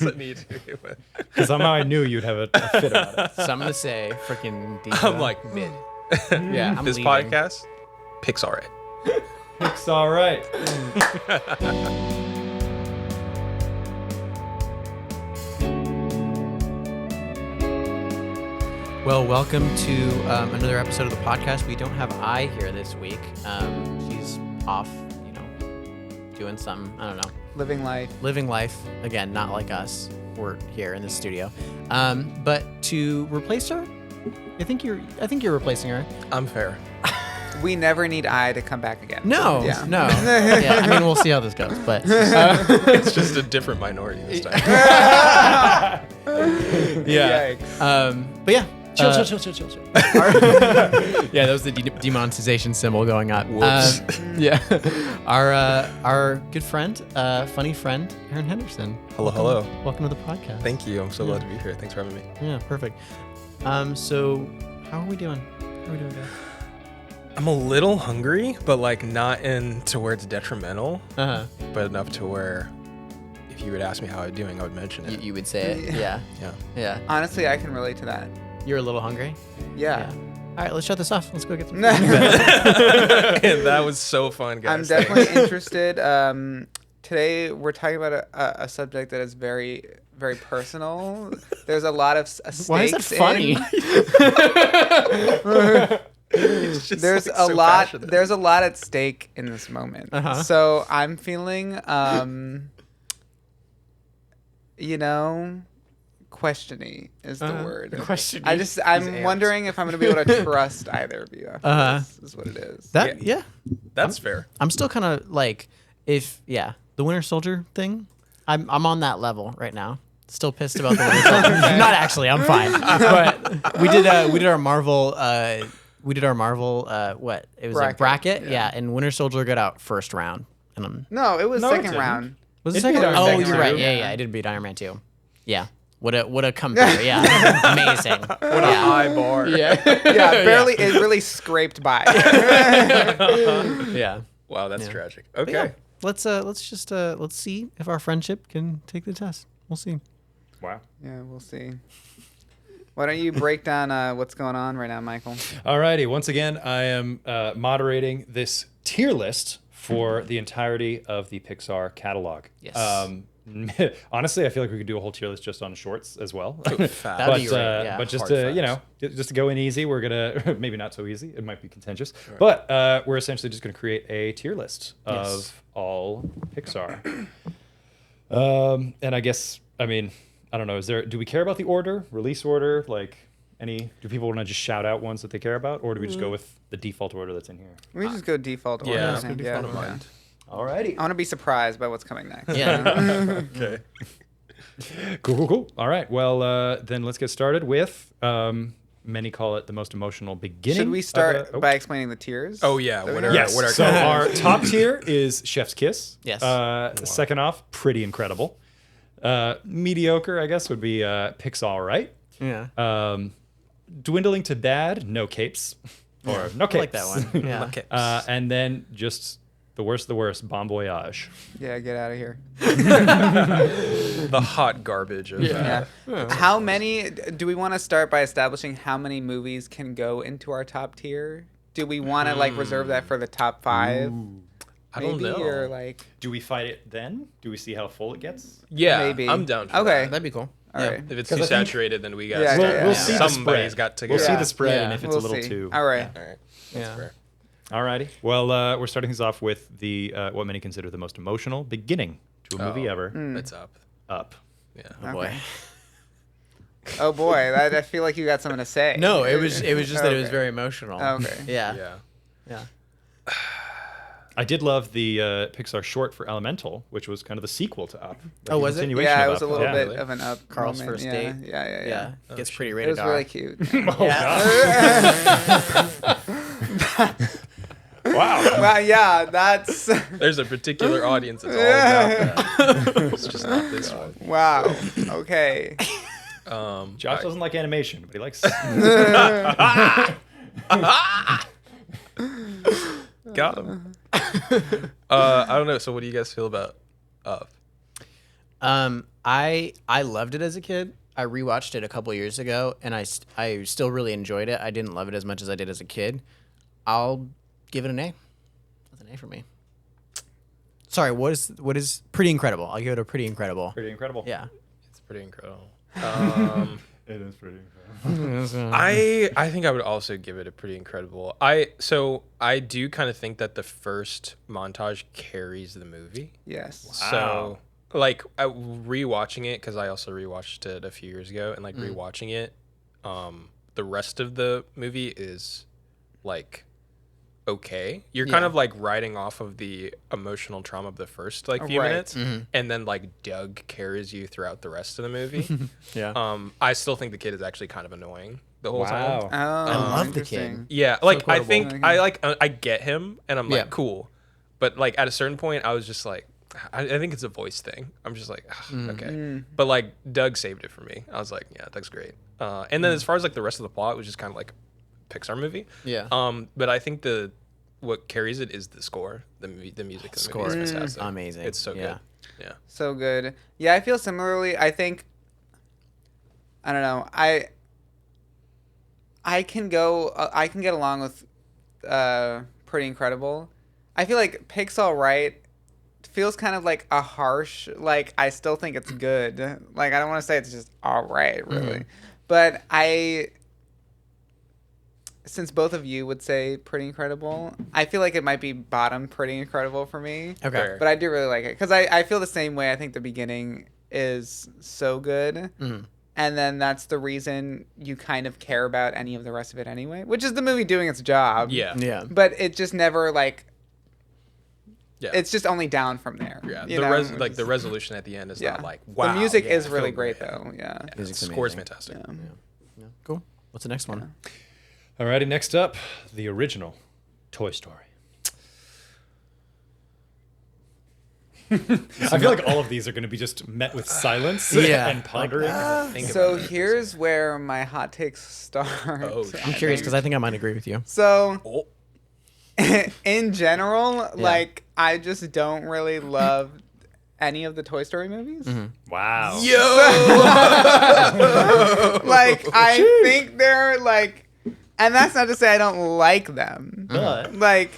to need to. Because somehow I knew you'd have a fit about it. Something to say, freaking diva. I'm like mid. Yeah, I'm This leaving. podcast, Pixar it. It's all right. Well, welcome to another episode of the podcast. We don't have I here this week. She's off, doing something. I don't know. Living life. Again, not like us. We're here in the studio. But to replace her, I think you're replacing her. I'm fair. We never need I to come back again. No, Yeah. no. Yeah, I mean, we'll see how this goes. But It's just a different minority this time. yeah. Yikes. But yeah. Chill. Yeah, that was the demonetization symbol going up. Whoops. Yeah. Our good friend, funny friend, Eron Henderson. Hello. Welcome to the podcast. Thank you. I'm so glad to be here. Thanks for having me. Yeah, perfect. So how are we doing? Guys? I'm a little hungry, but like not in to where it's detrimental, Uh-huh. but enough to where if you would ask me how I'm doing, I would mention it. You would say it. Yeah. Yeah. Yeah. Honestly, I can relate to that. You're a little hungry? Yeah. All right, let's shut this off. Let's go get some And that was so fun, I'm guys. definitely interested. Today, we're talking about a subject that is very, very personal. There's a lot of stakes. Why is that funny? It's just, There's like, a so lot. passionate. There's a lot at stake in this moment. Uh-huh. So I'm feeling, questiony is the word. Questiony. I'm amped. wondering if I'm going to be able to trust either of you. After this is what it is. Yeah. That's fair. I'm still kind of like, the Winter Soldier thing. I'm on that level right now. Still pissed about the Winter Soldier. Not actually. I'm fine. But we did our Marvel. We did our Marvel. What it was a bracket. Yeah, and Winter Soldier got out first round. And I'm No, it was No, it second didn't. round. was it It second? beat Iron Oh, Man you're 2. right. Yeah. I did beat Iron Man 2. Yeah. What a comeback. Yeah. Amazing. What a high bar. Yeah. Yeah, barely. It really scraped by. Yeah. Wow, that's Yeah. tragic. But Okay. yeah, let's see if our friendship can take the test. We'll see. Wow. Yeah, we'll see. Why don't you break down what's going on right now, Michael? Alrighty. Once again, I am moderating this tier list for the entirety of the Pixar catalog. Yes. Honestly, I feel like we could do a whole tier list just on shorts as well. That'd but be great, yeah. but just Hard to facts. just to go in easy, we're gonna maybe not so easy. It might be contentious, but we're essentially just gonna create a tier list of all Pixar. And I guess I don't know. Do we care about the order, release order? Like do people want to just shout out ones that they care about, or do we just go with the default order that's in here? We just go default order. Yeah, I it's think. gonna be fun to mind. Alrighty. I want to be surprised by what's coming next. Yeah. Okay. Cool. All right. Well, then let's get started with many call it the most emotional beginning. Should we start by explaining the tiers? Oh yeah. That we What have? are, Yes. what are So our top tier is Chef's Kiss. Yes. Second off, Pretty Incredible. Mediocre, I guess, would be Pixar, right? Yeah. Dwindling to bad, No Capes. Or No Capes. I like that one. Yeah. Okay. And then just the worst, Bon Voyage. Yeah, get out of here. The hot garbage of Yeah. How many? Do we want to start by establishing how many movies can go into our top tier? Do we want to reserve that for the top 5? I don't know. Or like, Do we fight it then? Do we see how full it gets? Yeah, maybe. I'm down for Okay. that. That'd be cool. all right. If it's 'Cause too I think- saturated, then we got Yeah, yeah, We'll see the somebody's spread. got to go. We'll see Yeah. the spread, Yeah. and if it's We'll a little see. too. All right. All right. Yeah. That's fair. Alrighty. Well, we're starting things off with the what many consider the most emotional beginning to a movie ever. It's up. Up. Yeah. Oh boy. Oh boy, I feel like you got something to say. No, it was just that it was Okay. very emotional. Okay. Yeah. Yeah. Yeah. I did love the Pixar short for Elemental, which was kind of the sequel to Up. Like Oh, a was it? continuation Yeah, of it was a Up. little Yeah. bit really? of an up. Carl's moment. first Yeah. date. Yeah. Yeah. Gets pretty It rated was R. really cute. Oh, Yeah. Wow. Well, yeah, that's There's a particular audience that's all about that. It's just not this one. wow. Okay. Josh doesn't like animation, but he likes. Got him. I don't know. So, what do you guys feel about Up? I loved it as a kid. I rewatched it a couple years ago, and I still really enjoyed it. I didn't love it as much as I did as a kid. I'll give it an A. That's an A for me. Sorry, what is Pretty Incredible? I'll give it a Pretty Incredible. Pretty incredible. Yeah. It's pretty incredible. It is pretty incredible. I think I would also give it a pretty incredible. I do kind of think that the first montage carries the movie. Yes. So like rewatching it, because I also rewatched it a few years ago, and like rewatching it, the rest of the movie is like okay. You're kind of like riding off of the emotional trauma of the first like few minutes, and then like Doug carries you throughout the rest of the movie. Yeah. I still think the kid is actually kind of annoying the whole time. Oh, I love the interesting. kid. Yeah, like I quotable. think I get him, and I'm like cool, but like at a certain point, I was just like, I think it's a voice thing. I'm just like, okay, but like Doug saved it for me. I was like, yeah, Doug's great. And then as far as like the rest of the plot, it was just kind of like a Pixar movie. Yeah. But I think what carries it is the score, the music. The movie Score is is fantastic. amazing. It's so Yeah. good. Yeah. So good. Yeah, I feel similarly. I think I don't know. I can get along with Pretty Incredible. I feel like Pixar Right feels kind of like a harsh, like I still think it's good. Like I don't want to say it's just all right, really. But since both of you would say Pretty Incredible, I feel like it might be bottom Pretty Incredible for me. Okay. Fair. But I do really like it because I feel the same way. I think the beginning is so good. And then that's the reason you kind of care about any of the rest of it anyway, which is the movie doing its job. Yeah. Yeah. But it just never like, Yeah. it's just only down from there. Yeah. you know, which Like is- the resolution at the end is yeah. not like wow. The music yeah, is I really feel great yeah. though. Yeah. Yeah, the Music's score's amazing. fantastic. Yeah. Cool. What's the next one? Alrighty, next up, the original Toy Story. I feel like all of these are going to be just met with silence Yeah. and pondering. So here's where my hot takes start. Oh, I'm curious because I think I might agree with you. So Oh. in general, like I just don't really love any of the Toy Story movies. Wow. Like I think they're like, and that's not to say I don't like them. But Like,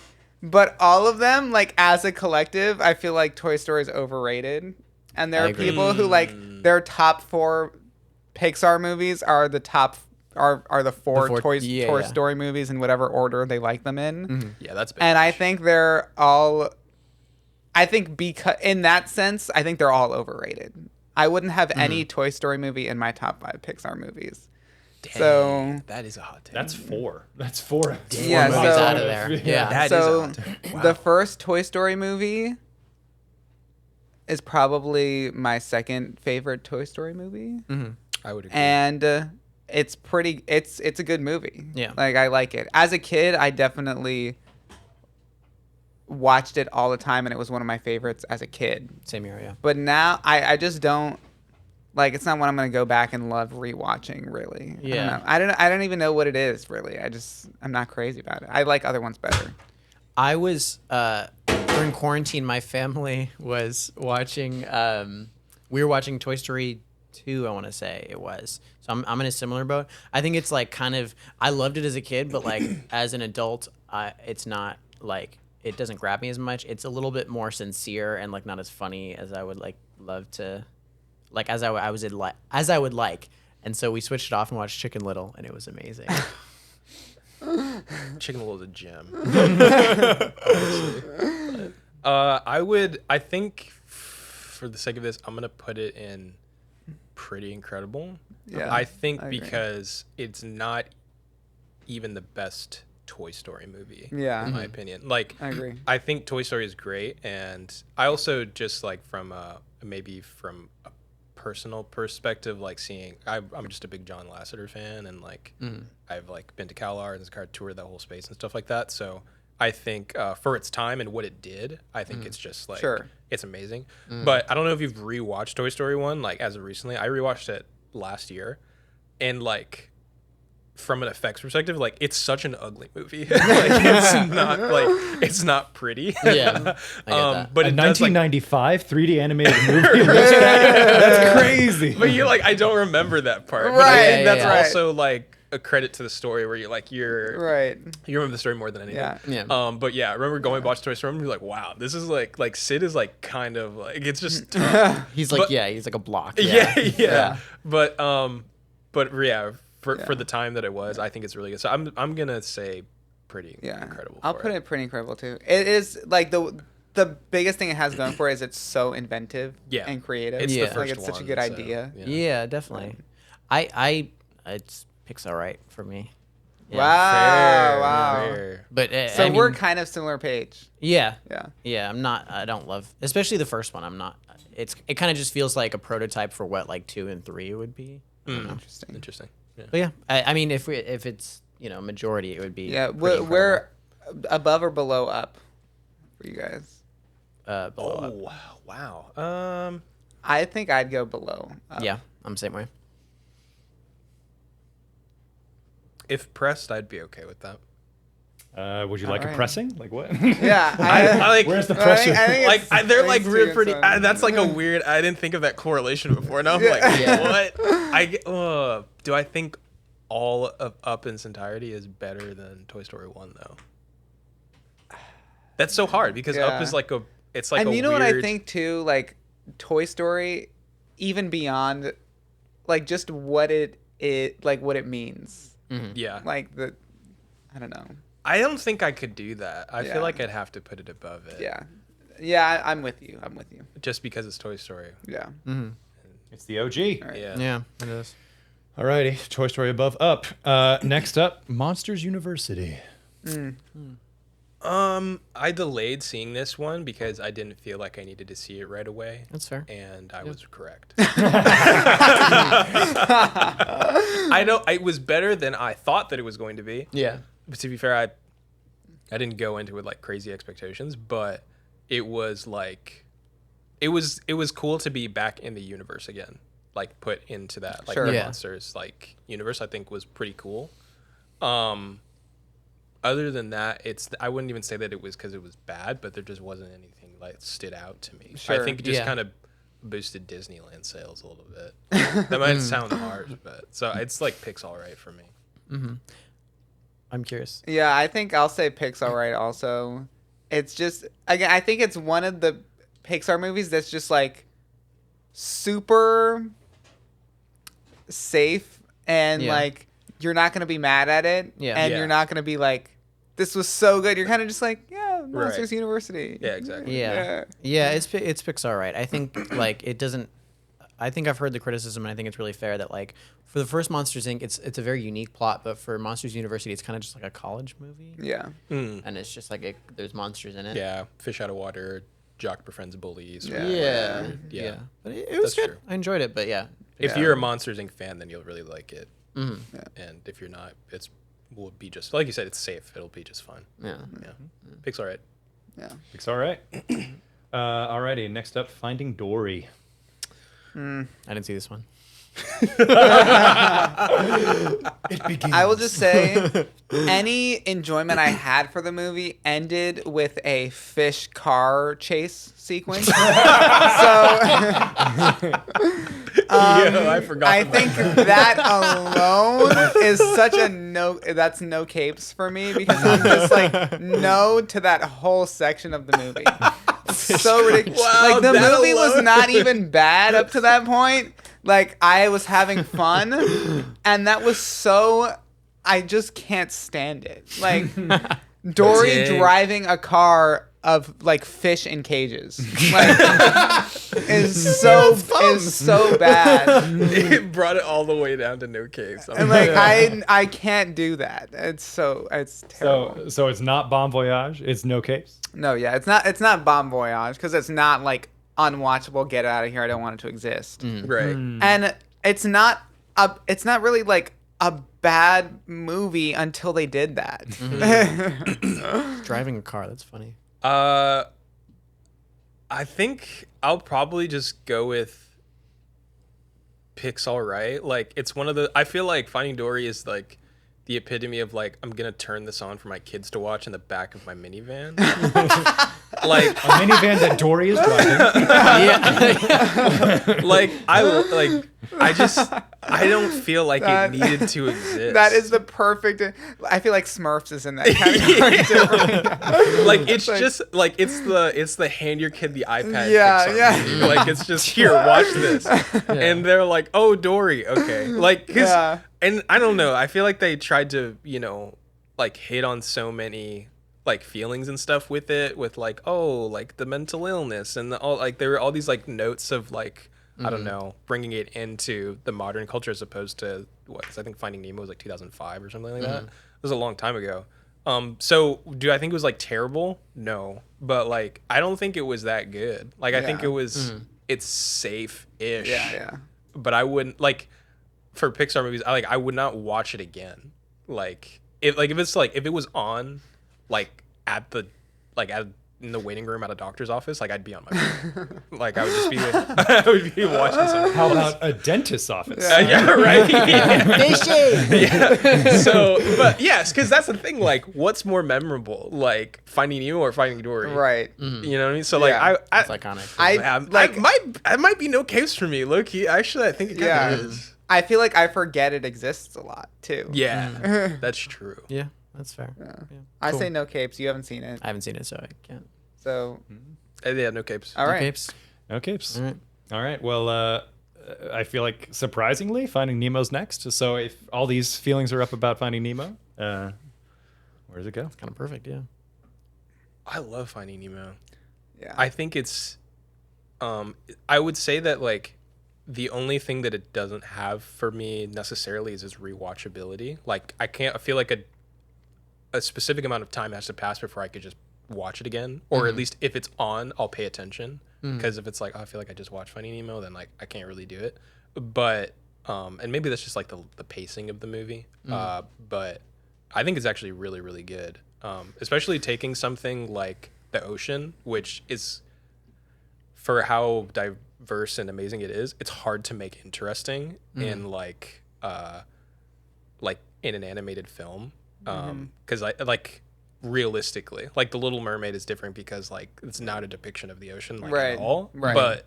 but all of them, like as a collective, I feel like Toy Story is overrated. And there I are agree. people who like their top 4 Pixar movies are the top are the four, Toy Story movies in whatever order they like them in. Yeah, that's big. And I think they're all. I think because in that sense, I think they're all overrated. I wouldn't have any Toy Story movie in my top 5 Pixar movies. So that is a hot take. that's 4. That's 4. yeah, movies so out of there. Yeah. That is so a hot take. Wow. the first Toy Story movie is probably my second favorite Toy Story movie, I would agree. and it's pretty. It's a good movie. Yeah. like I like it. As a kid, I definitely watched it all the time, and it was one of my favorites as a kid. Same here, yeah. But now I just don't like. It's not one I'm gonna go back and love rewatching. Really, Yeah. I don't even know what it is. Really, I'm not crazy about it. I like other ones better. I was during quarantine. My family was watching. We were watching Toy Story 2. I want to say it was. So I'm in a similar boat. I think it's like kind of. I loved it as a kid, but like as an adult, it's not like it doesn't grab me as much. It's a little bit more sincere and like not as funny as I would like love to, like as I would like. And so we switched it off and watched Chicken Little, and it was amazing. Chicken Little is a gem. I think for the sake of this, I'm gonna put it in Pretty Incredible. Yeah, I think I agree. because it's not even the best Toy Story movie. Yeah. in my opinion. Like, I agree. I think Toy Story is great, and I also just like from maybe from a personal perspective, like seeing I'm just a big John Lasseter fan, and like I've like been to CalArts and kind of toured that whole space and stuff like that. So I think for its time and what it did, I think it's just like Sure. it's amazing. But I don't know if you've rewatched Toy Story 1 like as of recently. I rewatched it last year, and like from an effects perspective, like it's such an ugly movie. It's not pretty. Yeah, I get that. But A it does, like, 1995 3D animated movie. That's crazy. but you like I don't remember that part. But I Right, think that's yeah. also like a credit to the story where you're Right. you remember the story more than anything. Yeah. Yeah. But yeah, I remember going to watch Toy Story and be like, wow, this is like Sid is like kind of like it's just tough. He's like, but- he's like a block. Yeah. But yeah, for the time that it was, I think it's really good. So I'm gonna say pretty Yeah. incredible. I'll put it pretty incredible too. It is like the biggest thing it has going for it is it's so inventive Yeah. and creative. It's Yeah. the first like it's such a good one, so, idea. Yeah, definitely. It's Pixar right for me. Yeah. Wow. Fair. But So I mean, we're kind of similar page. yeah, Yeah. yeah. I don't love, especially the first one. I'm not. It kind of just feels like a prototype for what like 2 and 3 would be. Interesting. Interesting. Yeah. But yeah, I mean, if it's majority, it would be. Yeah. pretty We're above or below up for you guys. below up. Oh wow. I think I'd go below. Up. Yeah, I'm the same way. If pressed, I'd be okay with that. Would you like Alright. a pressing? Like what? Yeah. I like. Where's the I pressure? think it's- They're I like think real it's pretty. on- That's like a weird. I didn't think of that correlation before. Now I'm like, Yeah. what? Do I think all of Up in its entirety is better than Toy Story 1 though? That's so hard because Up Yeah. is like a. It's like and a you know weird, what I think too, like Toy Story, even beyond, like just what it means, Yeah. like I don't know. I don't think I could do that. I Yeah. feel like I'd have to put it above it. Yeah, I'm with you. Just because it's Toy Story. Yeah. It's the OG. Right. Yeah. Yeah, it is. Alrighty, Toy Story above Up. Next up, Monsters University. I delayed seeing this one because I didn't feel like I needed to see it right away. That's fair. And I was correct. I know it was better than I thought that it was going to be. Yeah. But to be fair, I didn't go into it with like crazy expectations, but it was like it was cool to be back in the universe again. Like put into that like Sure. the Yeah. monsters like universe, I think was pretty cool. Other than that, I wouldn't even say that it was because it was bad, but there just wasn't anything like stood out to me. Sure. I think it just Yeah. kind of boosted Disneyland sales a little bit. That might sound harsh, but so it's like Pixar right for me. I'm curious. Yeah, I think I'll say Pixar right also. It's just again, I think it's one of the Pixar movies that's just like super safe and Yeah. like you're not gonna be mad at it. Yeah. And Yeah. you're not gonna be like, this was so good. You're kind of just like, yeah, Monsters Right. University. Yeah, exactly. Yeah. Yeah, it's Pixar, right? I think like it doesn't. I think I've heard the criticism, and I think it's really fair that like for the first Monsters Inc., it's a very unique plot, but for Monsters University, it's kind of just like a college movie, Yeah. and it's just like there's monsters in it. Yeah, fish out of water, jock befriends bullies. Yeah. Yeah. Yeah. But it was That's good. true. I enjoyed it, but yeah. If Yeah. you're a Monsters Inc. fan, then you'll really like it. Mm-hmm. And if you're not, will be just like you said. It's safe. It'll be just fine. Yeah. Yeah, Pixar right. Yeah. Pixar, right? Alrighty, next up, Finding Dory. I didn't see this one. It begins. I will just say, any enjoyment I had for the movie ended with a fish car chase sequence. So, I forgot. I about think that alone is such a no. That's no capes for me because I'm just like no to that whole section of the movie. So ridiculous. Wow, like the that movie was alone. not even bad up to that point. Like I was having fun, and that was so. I just can't stand it. Like Dory Dang. driving a car of like fish in cages. Like is so bad. it brought it all the way down to no caves. And like I can't do that. It's terrible. So it's not Bon Voyage. It's No Capes. No, yeah, it's not Bon Voyage because it's not like unwatchable. Get out of here! I don't want it to exist. right. And it's not really like a bad movie until they did that. Driving a car. That's funny. I think I'll probably just go with Pixar right. Like it's one of the. I feel like Finding Dory is like the epitome of like, I'm gonna turn this on for my kids to watch in the back of my minivan. Like A minivan that Dory is driving. I don't feel like it needed to exist. That is the perfect. I feel like Smurfs is in that category too. Like it's just like it's the hand your kid the iPad. Yeah, Pixar yeah. movie. Like it's just here, watch this, and they're like, oh, Dory, okay, like and I don't know. I feel like they tried to like hit on so many like feelings and stuff with it, with like like the mental illness and all, like there were all these like notes of like I don't know, bringing it into the modern culture as opposed to I think Finding Nemo was like 2005 or something like that. It was a long time ago. So do I think it was like terrible? No, but like I don't think it was that good. Like I think it was it's safe-ish. Yeah. But I wouldn't like for Pixar movies. I would not watch it again. Like if it was on like in the waiting room at a doctor's office, like I'd be on my phone. Like I would just be I would be watching something. How about a dentist's office? Yeah, right. Fishy. So, but yes, because that's the thing. Like, what's more memorable, like Finding Nemo or Finding Dory? Right. You know what I mean? So, like, It's iconic. I might be no case for me, low key. Actually, I think it kind of is. I feel like I forget it exists a lot too. Yeah, that's true. Yeah, that's fair. Yeah. Yeah. I Cool. say no capes. You haven't seen it, I haven't seen it, so I can't. so Yeah, no capes. all No right. capes. No capes. All right. All right. Well, I feel like surprisingly, Finding Nemo's next. So if all these feelings are up about Finding Nemo, where does it go? Kind of perfect. Yeah. I love Finding Nemo. Yeah. I think it's, I would say that like the only thing that it doesn't have for me necessarily is its rewatchability. Like I feel like a specific amount of time has to pass before I could just watch it again, or at least if it's on, I'll pay attention. Because if it's like, I feel like I just watched Finding Nemo, then like I can't really do it. But and maybe that's just like the pacing of the movie. But I think it's actually really, really good. Especially taking something like the ocean, which is, for how diverse and amazing it is, it's hard to make interesting in like in an animated film. Because I like realistically, like The Little Mermaid is different because like it's not a depiction of the ocean like Right. at all. Right. But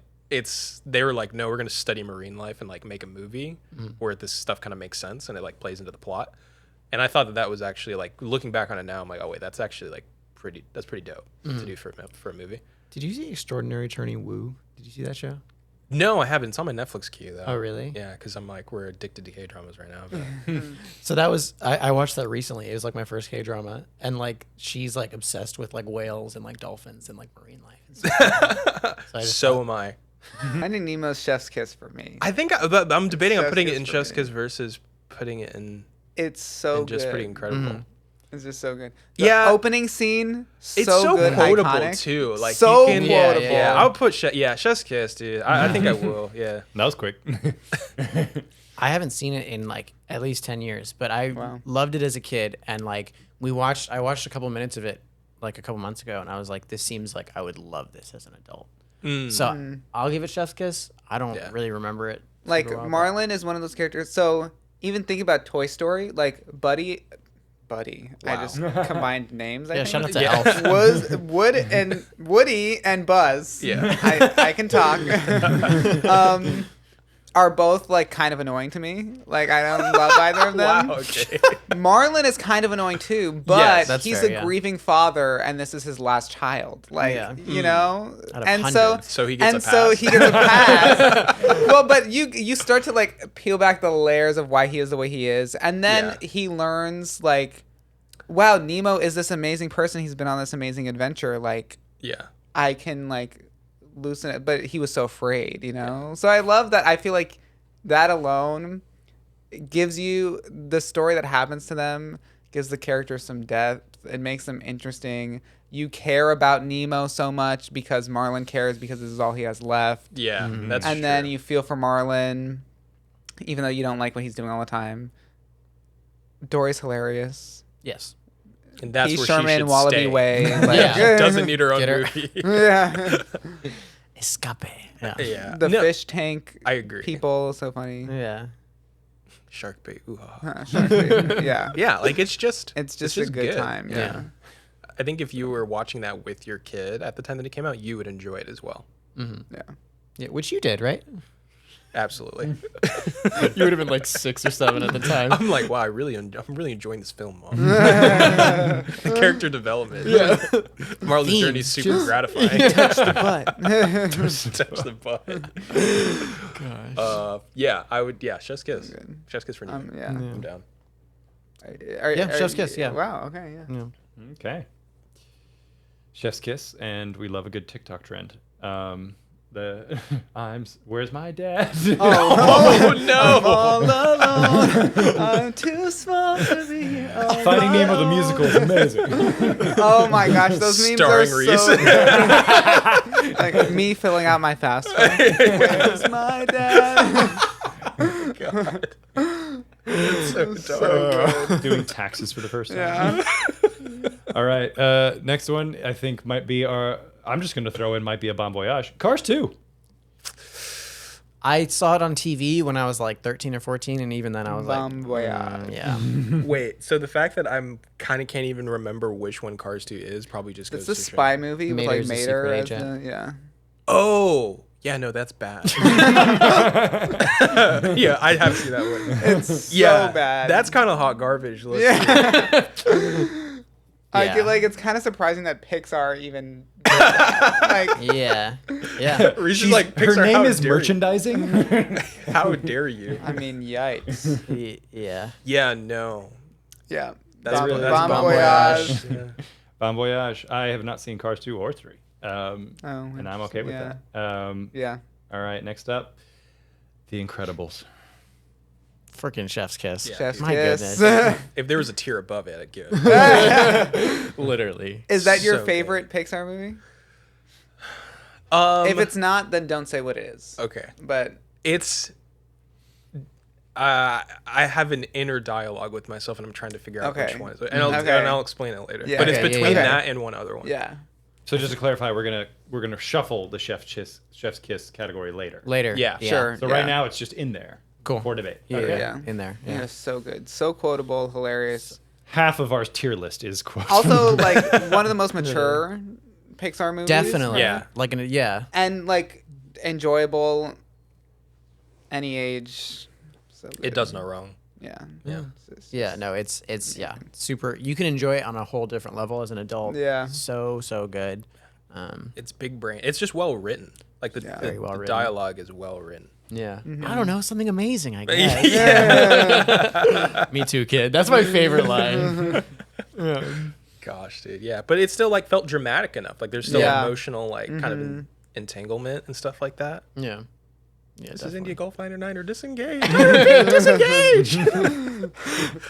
they were like, no, we're gonna study marine life and like make a movie where this stuff kind of makes sense and it like plays into the plot. And I thought that was actually like, looking back on it now, I'm like, oh wait, that's actually like pretty dope to do for a movie. Did you see Extraordinary Attorney Woo? Did you see that show? No, I haven't. It's on my Netflix queue though. Oh, really? Yeah, because I'm like, we're addicted to K-dramas right now. But So that was I watched that recently. It was like my first K-drama, and like she's like obsessed with like whales and like dolphins and like marine life and stuff. So I just so thought- am I. Finding Nemo's Chef's Kiss for me. I think I'm debating on Chef's putting it Kiss in for Chef's me. Kiss versus putting it in It's so and just good. pretty incredible. It's just so good. The Yeah. opening scene, It's so good, quotable iconic. too. Like So you can, quotable. Yeah, I'll put Chef's Kiss, dude. I think I will. Yeah. That was quick. I haven't seen it in like at least 10 years, but I Wow. loved it as a kid, and like I watched a couple minutes of it like a couple months ago, and I was like, this seems like I would love this as an adult. So I'll give it Chef's Kiss. I don't really remember it. Like super well, but- Marlin is one of those characters. So even think about Toy Story, like Buddy. I Wow. just combined names. I Yeah, think. shout out to Yeah. Elf. Woody and Buzz. Yeah. I can talk. Are both like kind of annoying to me. Like I don't love either of them. Wow. Okay. Marlin is kind of annoying too, but Yes, that's he's fair, a yeah. grieving father, and this is his last child. Like Yeah. you know, Out of and hundreds. So he gets and a so pass. he gets a pass. Well, but you start to like peel back the layers of why he is the way he is, and then he learns like, wow, Nemo is this amazing person. He's been on this amazing adventure. Like Yeah. I can like loosen it, but he was so afraid, you know. So I love that. I feel like that alone gives you the story that happens to them, gives the characters some depth. It makes them interesting. You care about Nemo so much because Marlin cares because this is all he has left. Yeah. That's And true. then you feel for Marlin, even though you don't like what he's doing all the time. Dory's hilarious. Yes. And that's P. where Sherman, she should Wallaby stay. Way. Like, Yeah. Doesn't need her own Get her. movie. yeah. Escape. Yeah. Yeah. The No, fish tank I agree. people, so funny. Yeah. Shark bait. Ooh, ah. Yeah. Yeah, like it's just It's just a good time. Yeah. Yeah. I think if you were watching that with your kid at the time that it came out, you would enjoy it as well. Yeah. Yeah, which you did, right? Absolutely. You would have been like 6 or 7 at the time. I'm like, wow, I'm really enjoying this film, Mom. The character development. Yeah. Marlon's Themes, journey is super just- gratifying. Touch the butt. Touch the butt. Gosh. Yeah, I would. Yeah, Chef's Kiss. Good. Chef's Kiss for me. Yeah. I'm down. Chef's Kiss, yeah. Wow. Okay. Yeah. Yeah. Okay. Chef's Kiss, and we love a good TikTok trend. Where's my dad? Oh no! All alone. I'm too small to be here. all Finding my Nemo the own. musical is amazing. Oh my gosh, those memes Starring are Reese. so good. Like me filling out my FAFSA. Where's my dad? God. It's so dark. Doing taxes for the first time. Yeah. All right. Next one, I think might be I'm just going to throw in might be a Bon Voyage. Cars 2. I saw it on TV when I was like 13 or 14, and even then I was Bon like, voyage. yeah. Wait, so the fact that I'm kind of can't even remember which one Cars 2 is probably just It's goes the to show spy you. movie with Mater's like the Mater secret as agent. yeah. Oh, yeah, no, that's bad. Yeah, I have seen that one. It's Yeah, so bad. that's kind of hot garbage. Let's Yeah. I Yeah. feel like it's kind of surprising that Pixar even did that. Like Yeah. Yeah. Reese is like, Her Pixar, name how is dare you? merchandising. How dare you? I mean, yikes. Yeah. Yeah, no. Yeah. That's Bon, really that's bon Bon voyage. Yeah. Bon Voyage. I have not seen Cars 2 or 3. Oh, And I'm okay with yeah. that. Yeah. All right, next up, The Incredibles. Freaking Chef's Kiss. Yeah. Chef's My kiss. goodness. If there was a tier above it, I'd give it. Literally. Is that your So favorite Pixar movie? If it's not, then don't say what it is. okay, But it's. I have an inner dialogue with myself, and I'm trying to figure out Okay. which one is it. And I'll, Okay. and I'll explain it later. Yeah. But it's Okay, yeah, between yeah. that and one other one. yeah. So just to clarify, we're gonna shuffle the Chef's Kiss category later. Later. Yeah. Sure. So Yeah. right now it's just in there. Cool. For debate. Yeah. Okay. Yeah. In there. Yeah. Yeah. So good. So quotable, hilarious. Half of our tier list is quotes. Also, like one of the most mature Pixar movies. Definitely. Yeah. Like yeah. And like enjoyable any age. So good. It does no wrong. Yeah. Yeah. Yeah. No, it's yeah, super. You can enjoy it on a whole different level as an adult. Yeah. So good. It's big brain. It's just well written. Like the, Yeah. the, Very well the written. dialogue is well written. Yeah. Mm-hmm. I don't know, something amazing, I guess. Yeah. Me too, kid. That's my favorite line. Gosh, dude. Yeah, but it still like felt dramatic enough. Like there's still Yeah. emotional like kind of entanglement and stuff like that. Yeah. Yeah. This is India Golf 99 or disengage. Disengage.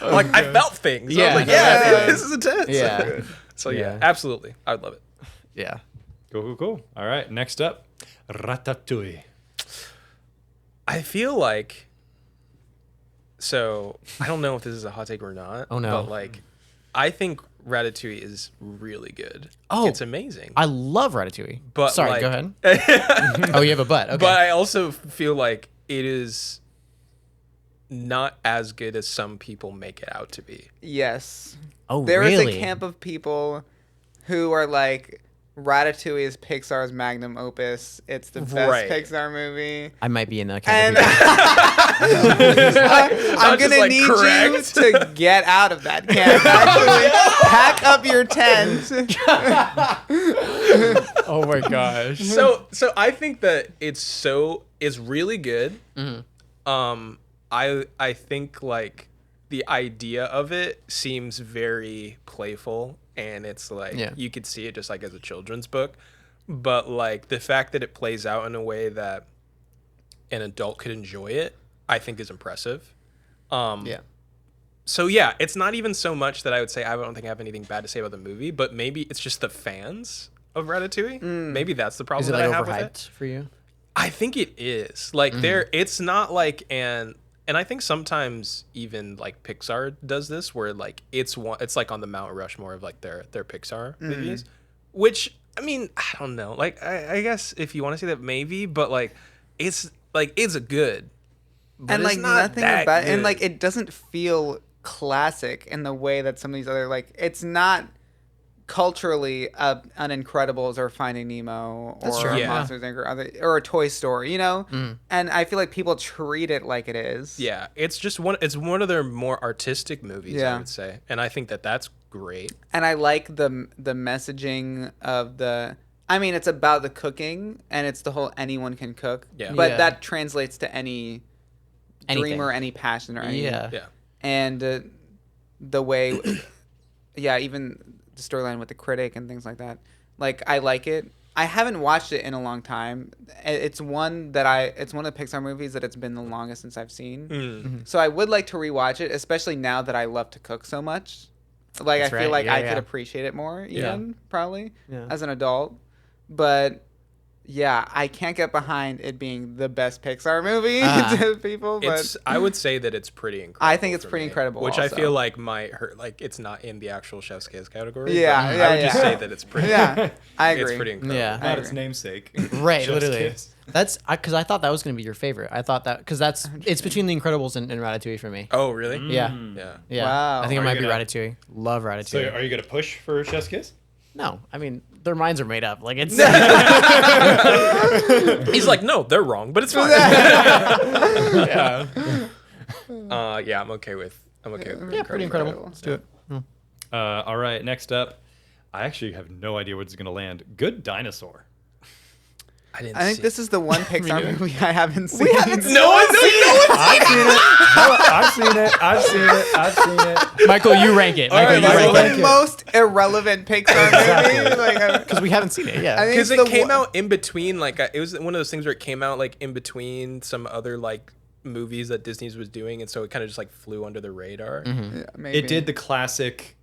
Like I felt things. Yeah, I was like, no, yeah, definitely. this is intense. Yeah. So yeah, Yeah. absolutely, I would love it. Yeah. Cool. All right, next up, Ratatouille. I feel like. So I don't know if this is a hot take or not. Oh, no. But like, I think Ratatouille is really good. Oh. It's amazing. I love Ratatouille. But sorry, like- go ahead. Oh, you have a butt. Okay. But I also feel like it is not as good as some people make it out to be. Yes. oh, There is really? a camp of people who are like, Ratatouille is Pixar's magnum opus. It's the best Right. Pixar movie. I might be in that And kind of I'm Not just, gonna like, need correct. you to get out of that camp. Actually, pack up your tent. Oh my gosh. So I think that it's really good. I think like the idea of it seems very playful, and it's like Yeah. you could see it just like as a children's book, but like the fact that it plays out in a way that an adult could enjoy it, I think is impressive. Yeah. So yeah, it's not even so much that I would say I don't think I have anything bad to say about the movie, but maybe it's just the fans of Ratatouille. Maybe that's the problem Is it that like I have with it. overhyped for you? I think it is. Like it's not like and I think sometimes even like Pixar does this where like it's like on the Mount Rushmore of like their Pixar movies, which I mean, I don't know. Like I guess if you want to say that maybe, but like it's a good but and it's like not nothing that about good. and like it doesn't feel classic in the way that some of these other like it's not culturally an Incredibles or Finding Nemo That's or true. Yeah. Monsters Inc. or a Toy Story, you know. And I feel like people treat it like it is. Yeah, it's just one. It's one of their more artistic movies, Yeah. I would say, and I think that that's great. And I like the messaging of the. I mean, it's about the cooking, and it's the whole anyone can cook. Yeah. But Yeah. that translates to any Anything. dream or any passion or any. Yeah. Yeah, And the way, yeah, even the storyline with the critic and things like that. Like, I like it. I haven't watched it in a long time. It's one of the Pixar movies that it's been the longest since I've seen. So I would like to rewatch it, especially now that I love to cook so much. Like, That's I feel right. like Yeah, I yeah. could appreciate it more, even, probably, Yeah. as an adult. But yeah, I can't get behind it being the best Pixar movie to people. But I would say that it's pretty incredible. I think it's for pretty me, incredible which I also. feel like might hurt. Like it's not in the actual Chef's Kiss category. Yeah, but yeah, I would just yeah. say that it's pretty. yeah, I agree. It's pretty incredible. Yeah. Not I its agree. namesake. Right, Chef's literally. kiss. That's because I thought that was going to be your favorite. I thought that because it's between The Incredibles and Ratatouille for me. Oh, really? Yeah, Yeah. yeah. Wow. I think it Are might you be gonna- Ratatouille. Love So Ratatouille. are you gonna push for Chef's Kiss? No, I mean their minds are made up. Like it's He's like, no, they're wrong, but it's fine. yeah, Yeah, I'm okay with. yeah, pretty incredible. Let's do it. All right, next up. I actually have no idea what's gonna land. Good Dinosaur. I didn't. I think see this is the one Pixar movie I haven't seen. No one. I've seen it. I've seen it. I've seen it. Michael, you rank it. Michael, right, you Michael, rank It's it the most irrelevant Pixar movie. Like, because we haven't seen it. Yeah, I think Because it's it the came one- out in between, like it was one of those things where it came out like in between some other like movies that Disney's was doing, and so it kind of just like flew under the radar. Yeah, maybe. It did the classic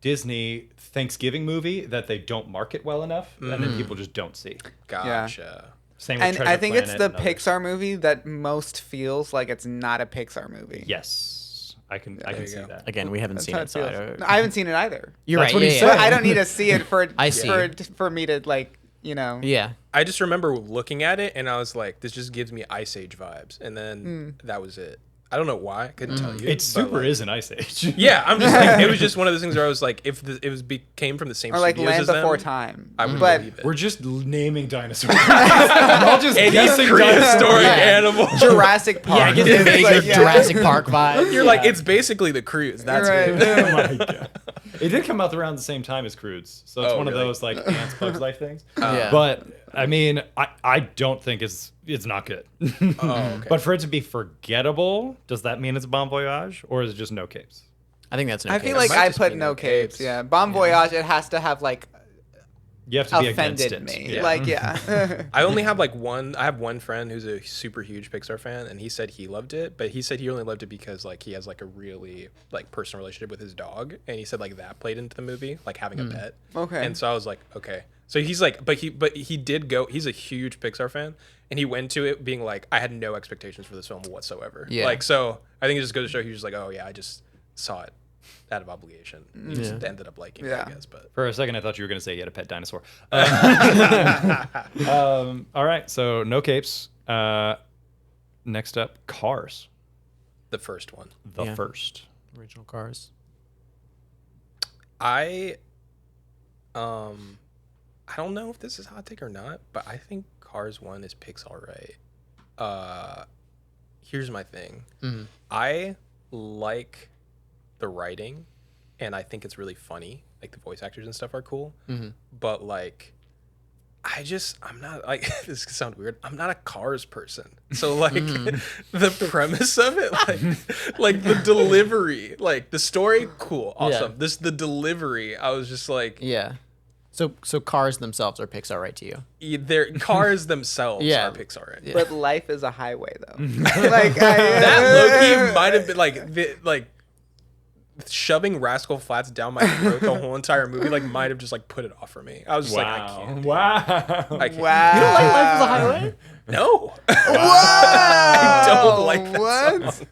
Disney Thanksgiving movie that they don't market well enough, and then people just don't see. Gotcha. Same with And Treasure I think it's Planet the and others. Pixar movie that most feels like it's not a Pixar movie. Yes, I can you see go. that. again, we haven't That's seen how it, so I feels. don't. No, I haven't seen it either. You're That's right. what he yeah, said. But I don't need to see it for I see. for me to like, you know. Yeah. I just remember looking at it and I was like, this just gives me Ice Age vibes, and then that was it. I don't know why. I couldn't tell you. It but, super like, is an Ice Age. Yeah, I'm just like, it was just one of those things where I was like, if it was came from the same Or like studios Land as them, Before Time. I would but believe it. We're just naming dinosaurs. We're all just Any guessing prehistoric Yeah. animal. Jurassic Park. Yeah, it gives me It's major like, yeah. Jurassic Park vibe. You're like, it's basically the cruise. That's Right. good. Oh my God. It did come out around the same time as Crudes, so it's Oh, one of really? those like Ants Bugs Life things. Yeah. But I mean, I don't think it's not good. Oh, okay. But for it to be forgettable, does that mean it's Bon Voyage, or is it just no capes? I think that's no I case. feel like might I just put be No No Capes. Capes. Yeah. Bon Voyage, it has to have like You have to be against offended it. me. Yeah. Like, yeah. I only have like one. I have one friend who's a super huge Pixar fan, and he said he loved it, but he said he only loved it because like he has like a really like personal relationship with his dog, and he said like that played into the movie, like having a pet. Okay. And so I was like, okay. So he's like, but he did go. He's a huge Pixar fan, and he went to it being like, I had no expectations for this film whatsoever. Yeah. Like, so I think it just goes to show he was just like, oh yeah, I just saw it out of obligation. He just Yeah. ended up liking it, Yeah. I guess. But For a second, I thought you were going to say you had a pet dinosaur. All right, so no capes. Next up, Cars, the first one. the Yeah. first. Original Cars. I don't know if this is a hot take or not, but I think Cars 1 is Pixar right. Here's my thing. I like the writing, and I think it's really funny. Like the voice actors and stuff are cool. But like, I'm not like this could sound weird. I'm not a Cars person. So like the premise of it, like the delivery, like the story, cool, awesome. Yeah. The delivery, I was just like, Yeah. So Cars themselves are Pixar right to you. their Cars themselves Yeah. are Pixar right. Yeah. But life is a highway, though. Like That low-key might have been like shoving Rascal Flatts down my throat the whole entire movie might have just put it off for me. I was just like, I can't. Wow. I can't. Wow. You don't like Life is a Highway? No. I don't like that what? song.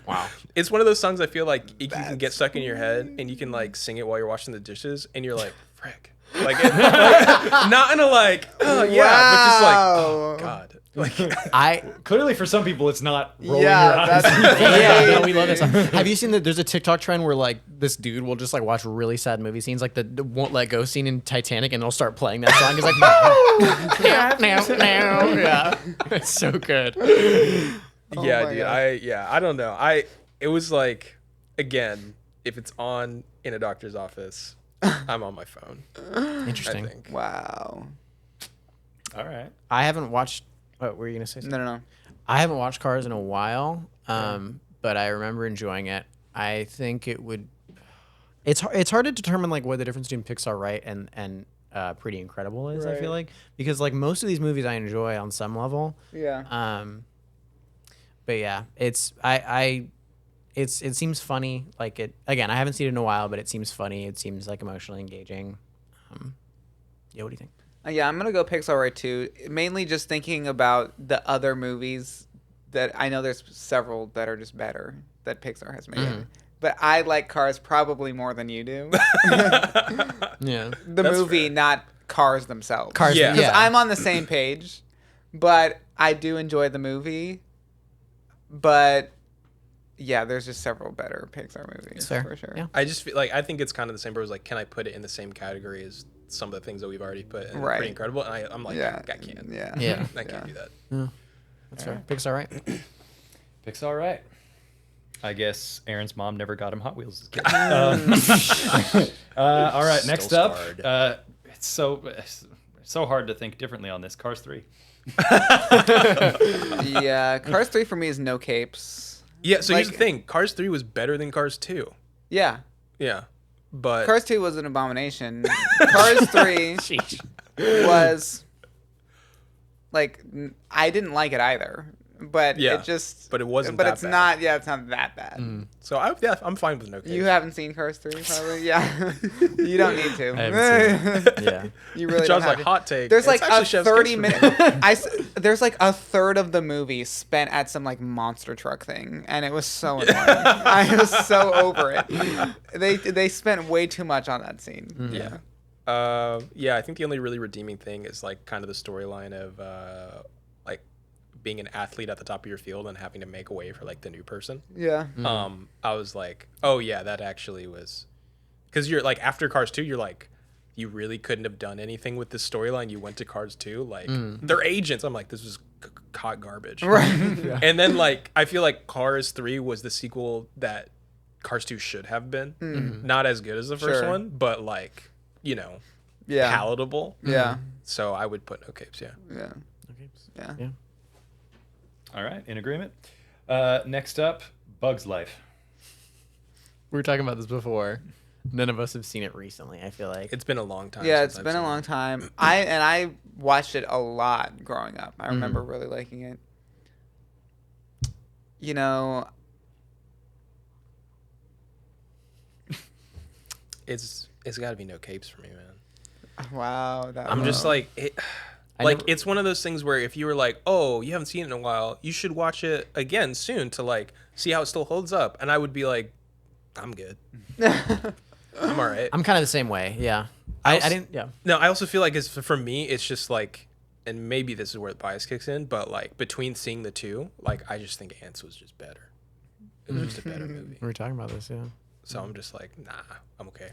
Wow. It's one of those songs I feel like you can get stuck in your head and you can sing it while you're washing the dishes and you're like, frick. Not in a oh yeah, but just Wow. oh god. Like, I Clearly, for some people, it's not rolling Yeah, your eyes. that's- yeah, no, we love that song. Have you seen that? There's a TikTok trend where like this dude will just like watch really sad movie scenes, like the won't let go scene in Titanic, and they'll start playing that song. It's like, no, yeah, it's so good. yeah, my dude. gosh. I don't know. It was like, again, if it's on in a doctor's office, I'm on my phone. I Interesting. think. Wow. All right. I haven't watched. What were you gonna say? No. I haven't watched Cars in a while, but I remember enjoying it. I think it would. It's hard to determine like what the difference between Pixar right and Pretty Incredible is. I feel Right. like because like most of these movies I enjoy on some level. Yeah. But yeah, it seems funny. Like it again. I haven't seen it in a while, but it seems funny. It seems like emotionally engaging. Yeah, what do you think? Yeah, I'm gonna go Pixar right too. Mainly just thinking about the other movies that I know there's several that are just better that Pixar has made. But I like Cars probably more than you do. Yeah. The That's movie, fair. not Cars themselves. Cars. Yeah. Because Yeah. I'm on the same page, but I do enjoy the movie. But yeah, there's just several better Pixar movies Fair. for sure. Yeah. I just feel like I think it's kind of the same. But it was like, can I put it in the same category as some of the things that we've already put in Right. Pretty Incredible? And I'm like, Yeah. I can't. Yeah. Yeah. I can't do that. That's fair. Pixar right. Pixar, right? I guess Aaron's mom never got him Hot Wheels as a kid. All right, Still next up. scarred. It's so hard to think differently on this. Cars 3. Yeah. Cars 3 for me is no capes. Yeah. So here's the Like- thing: Cars 3 was better than Cars 2. Yeah. Yeah, but Cars 2 was an abomination. Cars 3 was like I didn't like it either, but Yeah, it just but it wasn't But that it's bad. not. Yeah, it's not that bad. so I'm fine with no case. You haven't seen Cars 3, probably. Yeah, you don't need to. I haven't seen it. Yeah. You really John's don't have like to. hot take. There's It's like actually a Chef's 30 Kiss minute. for me. There's like a third of the movie spent at some like monster truck thing, and it was so annoying. I was so over it. They spent way too much on that scene. Yeah. Yeah, I think the only really redeeming thing is like kind of the storyline of like being an athlete at the top of your field and having to make a way for like the new person. Yeah. I was like, oh yeah, that actually was, because you're like after Cars 2, you're like, you really couldn't have done anything with this storyline. You went to Cars 2, like they're agents. I'm like, this was hot garbage. Right. And then like I feel like Cars 3 was the sequel that Cars 2 should have been. Not as good as the first Sure. one, but like, you know, Yeah. palatable. Yeah. So I would put no capes. Yeah. Yeah. Yeah. Yeah. All right, in agreement. Next up, Bug's Life. We were talking about this before. None of us have seen it recently, I feel like. It's been a long time. Yeah, since it's I've been a seen long it. time. I watched it a lot growing up. I remember really liking it. You know, It's got to be no capes for me, man. wow. That I'm just like it. I Like never- it's one of those things where if you were like, oh, you haven't seen it in a while, you should watch it again soon to like see how it still holds up. And I would be like, I'm good. I'm all right. I'm kind of the same way. Yeah. I also- didn't. Yeah. No, I also feel like it's for me. It's just like, and maybe this is where the bias kicks in, but like between seeing the two, like I just think Ants was just better. It was just a better movie. We were talking about this. Yeah. So I'm just like, nah, I'm okay.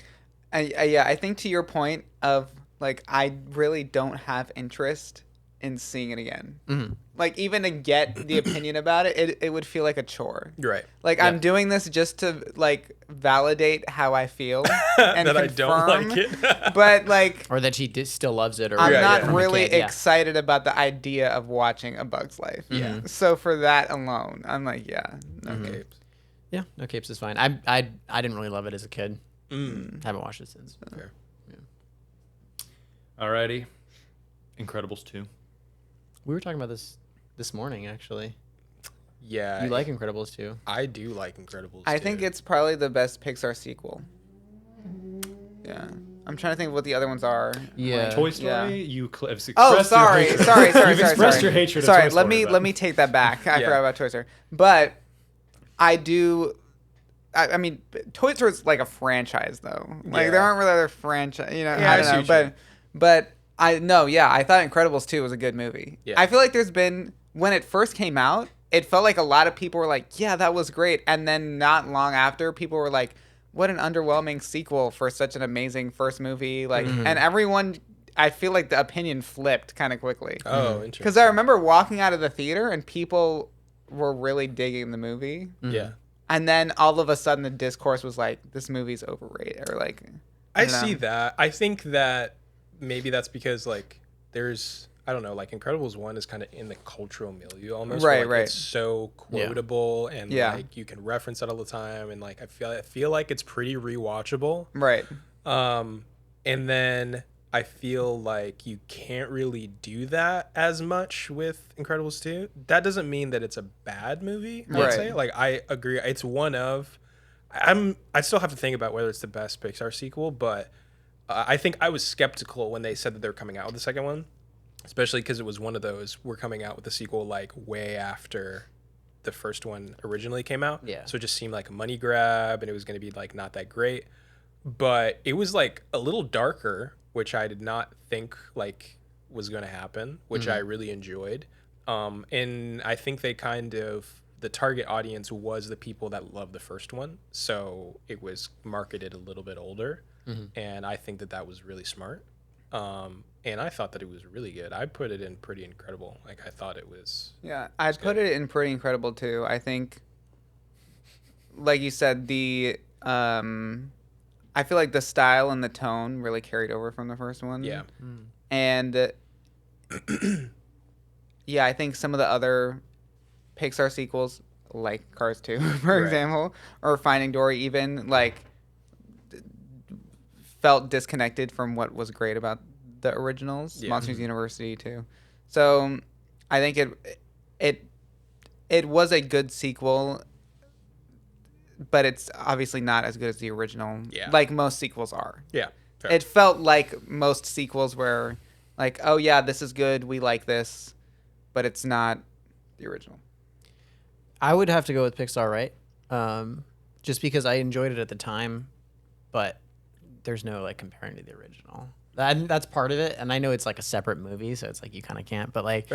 I think to your point of like I really don't have interest in seeing it again. Like even to get the opinion about it, it would feel like a chore. You're right. Like I'm doing this just to like validate how I feel and That I don't confirm, like it. but like Or that she still loves it. Or I'm Yeah, not yeah. from a really kid, yeah. excited about the idea of watching A Bug's Life. Yeah. So for that alone, I'm like, yeah, no capes. Yeah. No capes is fine. I didn't really love it as a kid. Mm. Haven't watched it since. Fair. Alrighty. Incredibles 2. We were talking about this morning, actually. Yeah. You like Incredibles too? I do like Incredibles. I too. think it's probably the best Pixar sequel. Yeah. I'm trying to think of what the other ones are. Yeah. Toy Story, yeah. you have expressed Oh, your sorry, hatred. sorry. You've expressed your hatred of Sorry, Toy Story, let but- me take that back. I Yeah. forgot about Toy Story, but I do. I mean, Toy Story is like a franchise, though. Like Yeah. there aren't really other franchise. You know, Yeah, I I don't see know, what you mean. but I thought Incredibles 2 was a good movie. Yeah. I feel like there's been, when it first came out, it felt like a lot of people were like, yeah, that was great. And then not long after, people were like, what an underwhelming sequel for such an amazing first movie. Like, and everyone, I feel like the opinion flipped kind of quickly. Oh, interesting. Because I remember walking out of the theater and people were really digging the movie. Yeah. And then all of a sudden the discourse was like, this movie's overrated. Or like, I see that. I think that maybe that's because like there's, I don't know, like Incredibles 1 is kind of in the cultural milieu almost. Right, where, like, it's so quotable and like you can reference it all the time, and like I feel like it's pretty rewatchable. Right. And then I feel like you can't really do that as much with Incredibles 2. That doesn't mean that it's a bad movie, let's say. Like, I agree. It's one of... I still have to think about whether it's the best Pixar sequel, but I think I was skeptical when they said that they were coming out with the second one, especially because it was one of those, we're coming out with a sequel like way after the first one originally came out. Yeah. So it just seemed like a money grab, and it was going to be like not that great. But it was like a little darker, which I did not think like was going to happen, which I really enjoyed. And I think they the target audience was the people that loved the first one. So it was marketed a little bit older. And I think that was really smart. And I thought that it was really good. I put it in pretty incredible. Like, I thought it was... Yeah, I'd put it in pretty incredible too. I think, like you said, I feel like the style and the tone really carried over from the first one. Yeah. And yeah, I think some of the other Pixar sequels, like Cars 2, for example, or Finding Dory even, like, felt disconnected from what was great about the originals. Monsters University too. So I think it was a good sequel, but it's obviously not as good as the original, like most sequels are. Yeah. Fair. It felt like most sequels were like, oh yeah, this is good, we like this, but it's not the original. I would have to go with Pixar, right? Just because I enjoyed it at the time, but there's no like comparing to the original. That's part of it, and I know it's like a separate movie, so it's like you kind of can't. But like,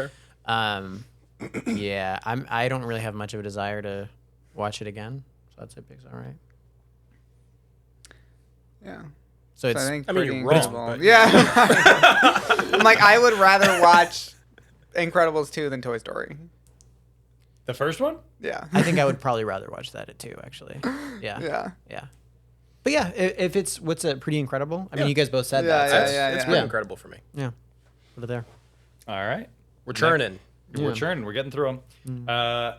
yeah, I don't really have much of a desire to watch it again, so I'd say Pixar, right? Yeah. So it's. I think I mean, pretty you're wrong, incredible. but- Yeah. I'm like, I would rather watch Incredibles 2 than Toy Story. The first one? Yeah. I think I would probably rather watch that at 2, actually. Yeah. Yeah. But yeah, if it's what's pretty incredible. I mean, Yeah. you guys both said Yeah, that. It's yeah. pretty incredible for me. Yeah. Put it there. All right. We're churning. We're churning. We're getting through them.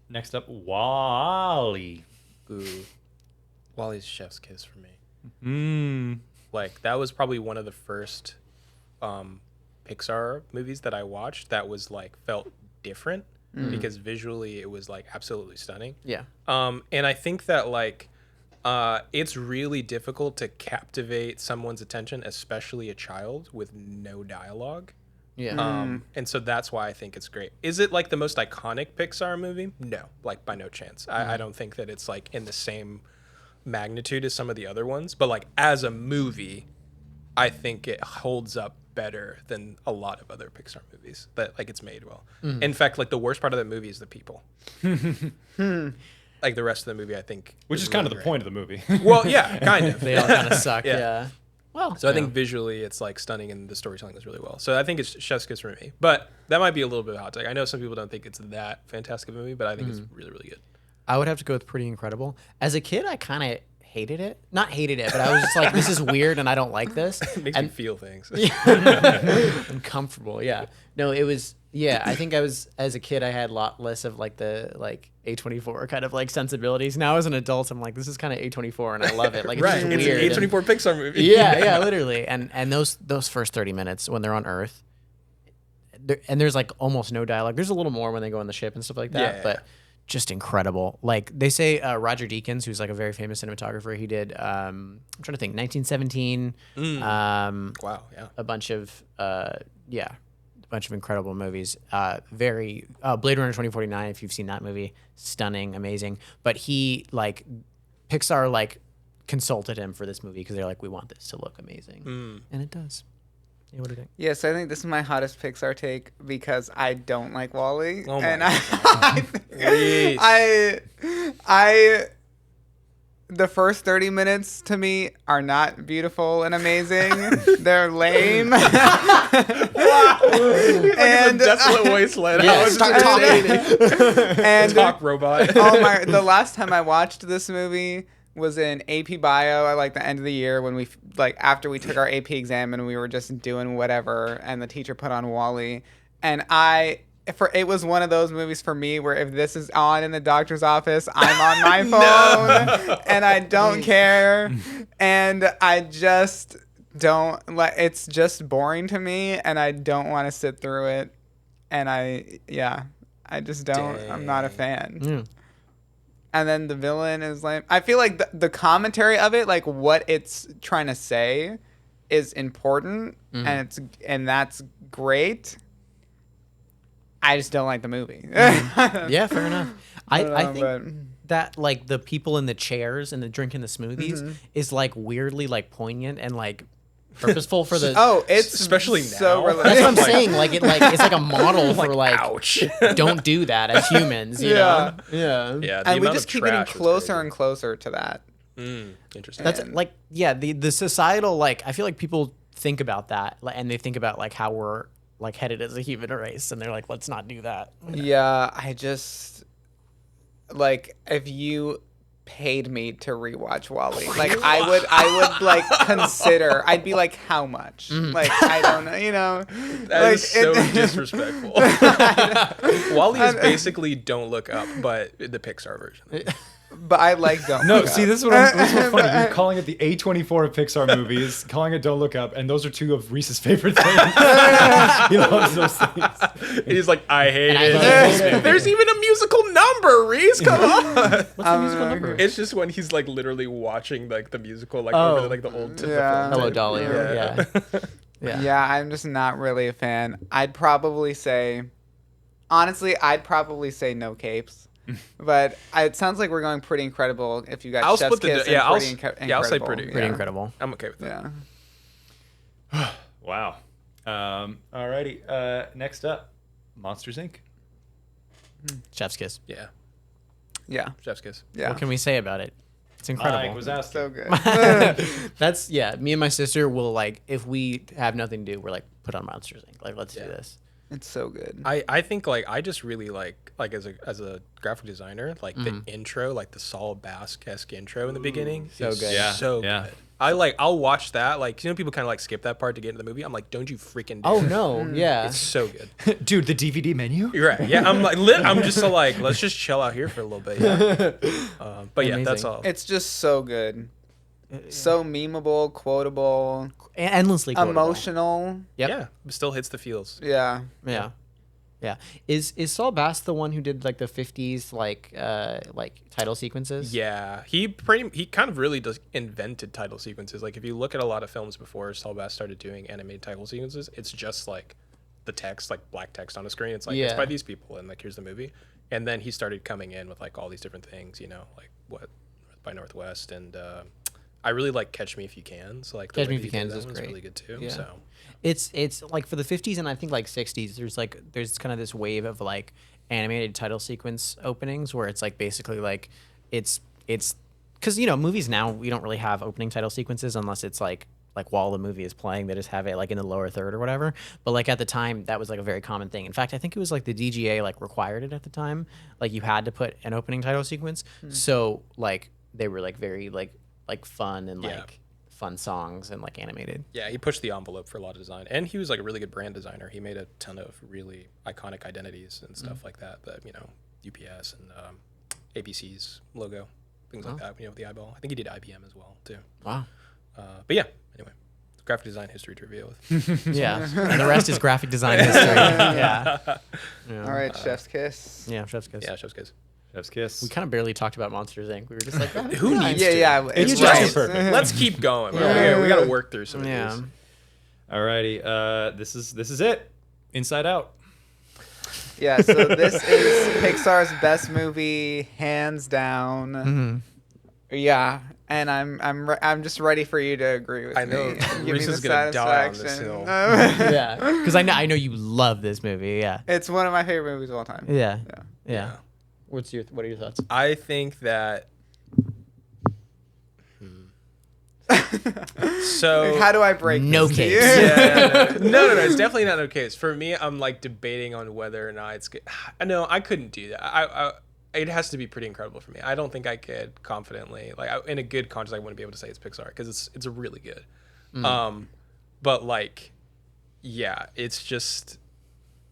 Next up, Wall-E. Ooh. Wally's Chef's Kiss for me. Like, that was probably one of the first Pixar movies that I watched that was like felt different because visually it was like absolutely stunning. Yeah. And I think that like it's really difficult to captivate someone's attention, especially a child, with no dialogue. Yeah. And so that's why I think it's great. Is it like the most iconic Pixar movie? No, like by no chance. I don't think that it's like in the same magnitude as some of the other ones, but like as a movie, I think it holds up better than a lot of other Pixar movies that like it's made well. In fact, like the worst part of that movie is the people. Like the rest of the movie, I think, Which is kind of the point of the movie. Well, yeah, kind of. They all kind of suck. Yeah. Yeah. Well, So I think visually it's like stunning and the storytelling is really well. So I think it's Chef's Kiss for me. But that might be a little bit of a hot take. I know some people don't think it's that fantastic of a movie, but I think it's really, really good. I would have to go with Pretty Incredible. As a kid, I kind of hated it. Not hated it, but I was just like, this is weird and I don't like this. It makes me feel things. Uncomfortable. Yeah. No, it was. Yeah, I think I was as a kid. I had a lot less of like the A24 kind of like sensibilities. Now as an adult, I'm like, this is kind of A24, and I love it. Like it's Right. just It's weird. an A24 Pixar movie. Yeah, literally. And those first 30 minutes when they're on Earth, and there's like almost no dialogue. There's a little more when they go on the ship and stuff like that, Yeah. but just incredible. Like they say, Roger Deakins, who's like a very famous cinematographer, he did. I'm trying to think, 1917. Wow. Yeah. A bunch of incredible movies. Blade Runner 2049, if you've seen that movie, stunning, amazing. But he like Pixar like consulted him for this movie because they're like, we want this to look amazing, and it does. Yeah, what do you think? Yes, I think this is my hottest Pixar take because I don't like Wall-E. Oh my and Reese. I the first 30 minutes to me are not beautiful and amazing. They're lame. And desolate wasteland. Yeah, I was start just talking. and talk robot. the last time I watched this movie was in AP Bio at like the end of the year when we like after we took our AP exam and we were just doing whatever and the teacher put on Wall-E and it was one of those movies for me where if this is on in the doctor's office, I'm on my phone and I don't care and I just don't like it's just boring to me and I don't want to sit through it and I just don't. I'm not a fan. Yeah. And then the villain is like, I feel like the commentary of it, like what it's trying to say, is important, and that's great. I just don't like the movie. Yeah, fair enough. I think but- that like the people in the chairs and the drinking the smoothies is like weirdly like poignant and like purposeful for the. Oh, it's Especially so now. That's what I'm relatable. saying. Like it's like a model for like ouch. don't do that as humans. You know? Yeah. Yeah, And we just keep getting closer and closer to that. Interesting. That's And- like the societal like I feel like people think about that and they think about like how we're like headed as a human race and they're like let's not do that. Yeah, I just like if you paid me to rewatch Wall-E, like I would like consider. I'd be like, how much? Like I don't know, you know. That like, is so disrespectful. Wall-E is basically Don't Look Up, but the Pixar version. But I like Don't No, Look see, Up. this is what's funny. You're calling it the A24 of Pixar movies, calling it Don't Look Up, and those are two of Reese's favorite things. He loves those things. And he's like, I hate And I it. hate it. There's even a musical number, Reese. Come on. What's the musical number? It's just when he's like literally watching like the musical, like Oh. over like the old. Yeah. Hello Dolly. Yeah. Yeah. Yeah, I'm just not really a fan. I'd probably say, honestly, no capes. But it sounds like we're going pretty incredible. If you got I'll Chef's split the Kiss yeah, and I'll pretty incredible. yeah, I'll say pretty. Pretty incredible. I'm okay with that. Yeah. Wow. Alrighty. Next up, Monsters Inc. Chef's kiss. Yeah, Yeah. Chef's Kiss. Yeah. What can we say about it? It's incredible. Mike was asking. So good. That's me and my sister will like if we have nothing to do, we're like put on Monsters Inc. Like let's do Yeah. this. It's so good. I think like I just really like as a graphic designer like the intro, like the Saul Bass-esque intro in the beginning. So is good. Yeah, so yeah. good. I'll watch that. Like, you know, people kind of like skip that part to get into the movie. I'm like, don't you freaking do Oh it. no, yeah. It's so good. Dude, the DVD menu? You're right. Yeah, I'm like, I'm just so like, let's just chill out here for a little bit. Yeah. But yeah, that's Amazing. all. It's just so good. So memeable, quotable, Endlessly quotable. emotional. Yep. Yeah, it still hits the feels. Yeah. Yeah. Yeah. Is Saul Bass the one who did like the 50s like title sequences? Yeah, he kind of really does invented title sequences. Like if you look at a lot of films before Saul Bass started doing animated title sequences, it's just like the text, like black text on a screen. It's like it's Yeah. by these people, and like here's the movie. And then he started coming in with like all these different things, you know, like what by Northwest, and I really like Catch Me If You Can. So like Catch Me way If You he did Can that is one's great. really good too. Yeah. So It's like for the 50s and I think like 60s there's kind of this wave of like animated title sequence openings where it's like basically like it's cuz you know movies now we don't really have opening title sequences unless it's like while the movie is playing they just have it like in the lower third or whatever, but like at the time that was like a very common thing. In fact, I think it was like the DGA like required it at the time, like you had to put an opening title sequence. So like they were like very like fun and Yeah. like fun songs and like animated. yeah, he pushed the envelope for a lot of design, and he was like a really good brand designer. He made a ton of really iconic identities and stuff like that. That you know, UPS and ABC's logo, things like that. You know, with the eyeball. I think he did IBM as well too. Wow. But yeah, anyway, graphic design history trivia with. Yeah. And the rest is graphic design history. Yeah. All right, Chef's Kiss. Yeah, Chef's Kiss. Yeah, Chef's Kiss. Chef's Kiss. We kind of barely talked about Monsters Inc. We were just like, Who needs Yeah, to? yeah. It's It's just right. perfect. Let's keep going. We got to work through some of yeah. these. Alrighty. This is it. Inside Out. Yeah, so this is Pixar's best movie, hands down. Yeah, and I'm just ready for you to agree with me. I know. Give me Reese the is gonna die on this satisfaction. hill. Yeah, because I know you love this movie. Yeah, It's one of my favorite movies of all time. yeah, Yeah. yeah. What are your thoughts? I think that. So How do I break No this to you? case. yeah, no, it's definitely not no case. For me, I'm like debating on whether or not it's good. No, I couldn't do that. It has to be pretty incredible for me. I don't think I could confidently, in a good conscience, I wouldn't be able to say it's Pixar because it's really good. But like, yeah, it's just,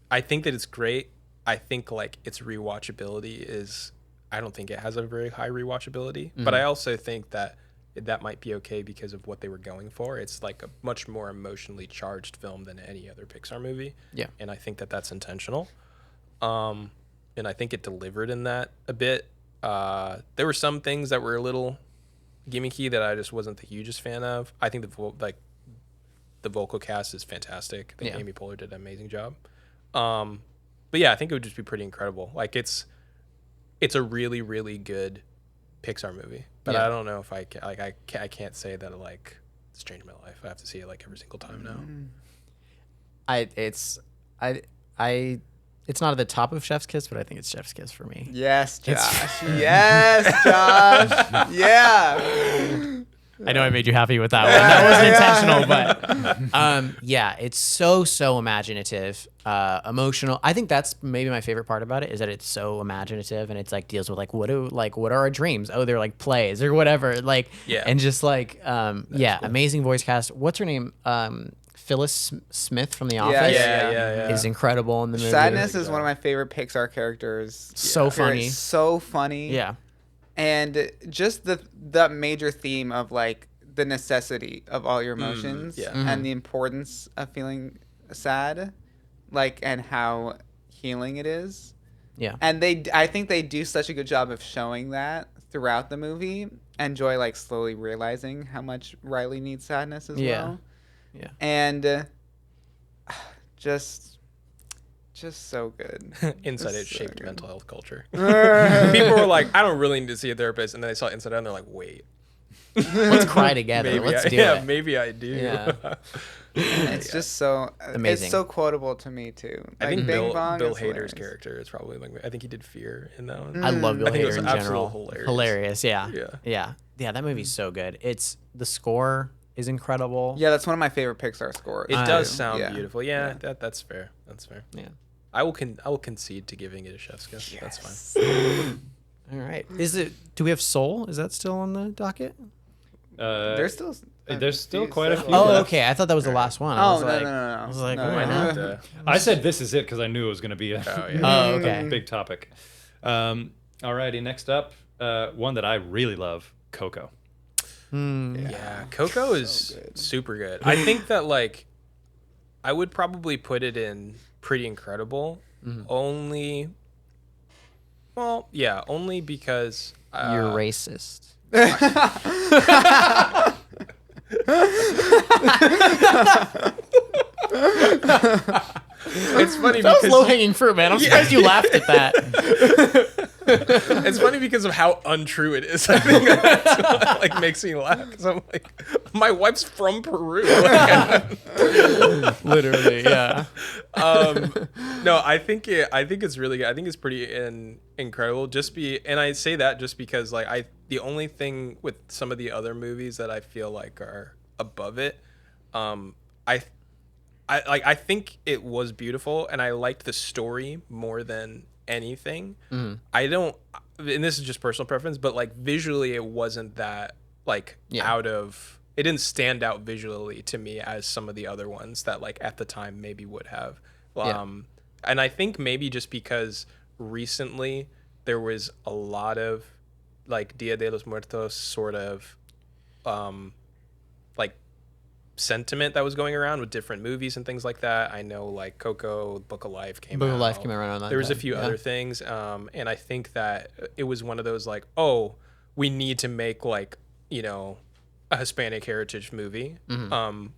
I think that it's great. I think like its rewatchability is, I don't think it has a very high rewatchability, but I also think that might be okay because of what they were going for. It's like a much more emotionally charged film than any other Pixar movie. Yeah. And I think that that's intentional. And I think it delivered in that a bit. There were some things that were a little gimmicky that I just wasn't the hugest fan of. I think the vocal cast is fantastic. I think Amy Poehler did an amazing job. But yeah, I think it would just be pretty incredible. Like it's a really, really good Pixar movie. But I don't know if I can't say that like it's changed my life. I have to see it like every single time now. It's not at the top of Chef's Kiss, but I think it's Chef's Kiss for me. Yes, Josh. Yes, Josh. Yeah. I know I made you happy with that one. That wasn't intentional, but yeah, it's so imaginative, emotional. I think that's maybe my favorite part about it is that it's so imaginative and it's like deals with like what are our dreams? Oh, they're like plays or whatever. Like and just like cool. Amazing voice cast. What's her name? Phyllis Smith from The Office is incredible in the movie. Sadness is one of my favorite Pixar characters. So funny. So funny. Yeah. And just the major theme of like the necessity of all your emotions and the importance of feeling sad, like, and how healing it is. Yeah. And I think they do such a good job of showing that throughout the movie, and Joy like slowly realizing how much Riley needs sadness as well. Yeah. And just so good. Inside Out so shaped good. mental health culture. People were like, I don't really need to see a therapist, and then they saw Inside Out and they're like, wait. Let's cry together. Maybe Let's do it. Maybe I do. Yeah. It's just so amazing. It's so quotable to me too. I think Bing Bill Bong is Hader's hilarious. character is probably like, I think he did Fear in that one. I love Bill I think it Hader was in absolutely general. hilarious. Yeah. That movie's so good. It's the score is incredible. Yeah, that's one of my favorite Pixar scores. It does sound Yeah. beautiful. Yeah. That's fair. That's fair. Yeah. I will concede to giving it a chef's kiss. Yes. That's fine. All right. Do we have Soul? Is that still on the docket? There's still quite a few. Oh, left. okay. I thought that was the last one. I Oh was like, no. I was like, No, oh no, my no. god. I said this is it because I knew it was going to be a Oh, okay. big topic. Alrighty, next up, one that I really love, Coco. Yeah, Coco is super good. I think that like I would probably put it in Pretty Incredible only because You're racist. it's funny That was because low hanging fruit, man. I'm surprised you laughed at that. it's funny because of how untrue it is. I think that's what, like makes me laugh. 'Cause I'm like, my wife's from Peru. Literally, yeah. No, I think it's really good. I think it's pretty incredible. And I say that just because like the only thing with some of the other movies that I feel like are above it, I think it was beautiful and I liked the story more than anything. I don't, and this is just personal preference, but like visually it wasn't that like it didn't stand out visually to me as some of the other ones that like at the time maybe would have. And I think maybe just because recently there was a lot of like Dia de los Muertos sort of like sentiment that was going around with different movies and things like that. I know like Coco, Book of Life came out. Book of Life came around on that. There was a few other things. And I think that it was one of those like, oh, we need to make like, you know, a Hispanic heritage movie,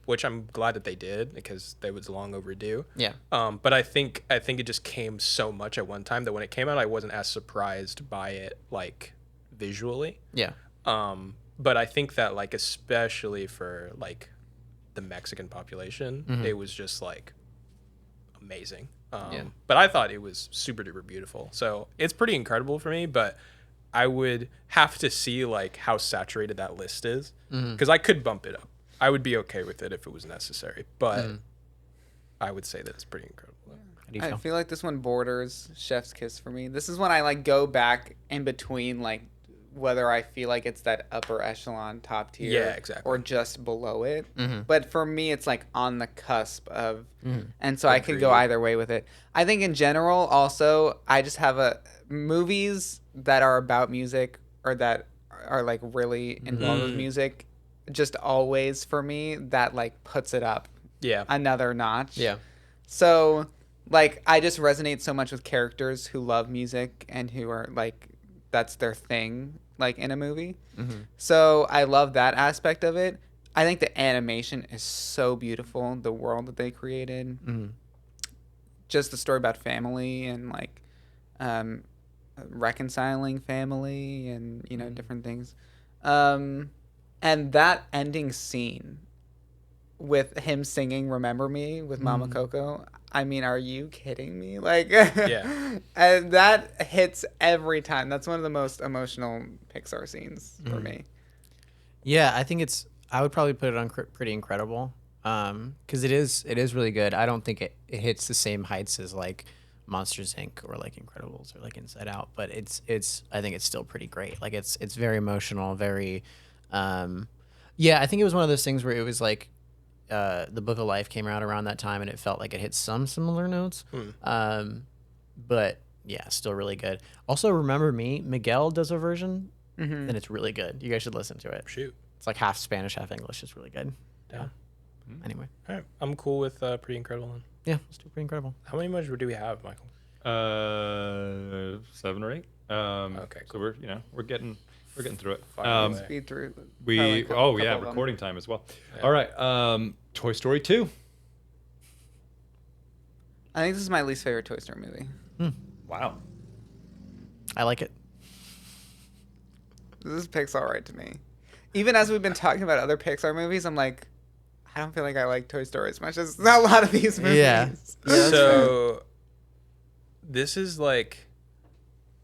which I'm glad that they did because they was long overdue. Yeah. But I think it just came so much at one time that when it came out, I wasn't as surprised by it like visually. Yeah. But I think that like especially for like the Mexican population, it was just like amazing. But I thought it was super duper beautiful. So it's pretty incredible for me, but I would have to see like how saturated that list is because I could bump it up. I would be okay with it if it was necessary, but I would say that it's pretty incredible. How do you I feel? feel like this one borders Chef's Kiss for me. This is when I like go back in between like whether I feel like it's that upper echelon top tier Yeah, exactly. or just below it. Mm-hmm. But for me it's like on the cusp of and so I could go Agreed. either way with it. I think in general also I just have a movies that are about music or that are like really involved with music just always for me that like puts it up Yeah. another notch. Yeah. So, like, I just resonate so much with characters who love music and who are, like, that's their thing, like, in a movie. So, I love that aspect of it. I think the animation is so beautiful, the world that they created. Just the story about family and, like, reconciling family and, you know, different things. And that ending scene with him singing "Remember Me" with Mama Coco. I mean, are you kidding me? Like, Yeah. and that hits every time. That's one of the most emotional Pixar scenes for me. Yeah, I think I would probably put it on Pretty Incredible, because it is really good. I don't think it hits the same heights as like Monsters Inc. or like Incredibles or like Inside Out, but it's I think it's still pretty great. Like it's very emotional, very, yeah. I think it was one of those things where it was like, the Book of Life came out around that time, and it felt like it hit some similar notes, but yeah, still really good. Also, Remember Me, Miguel does a version, and it's really good. You guys should listen to it. Shoot. It's like half Spanish, half English. It's really good. Yeah. Anyway, All right. I'm cool with Pretty Incredible then. yeah, let's do Pretty Incredible. How many more do we have, Michael? 7 or 8. Okay, So we're getting through it. Fire away. Speed through. We probably a couple of them. recording time as well. Yeah. All right. Toy Story 2. I think this is my least favorite Toy Story movie. Wow. I like it. This is Pixar right to me. Even as we've been talking about other Pixar movies, I'm like, I don't feel like I like Toy Story as much as a lot of these movies. Yeah. So this is like,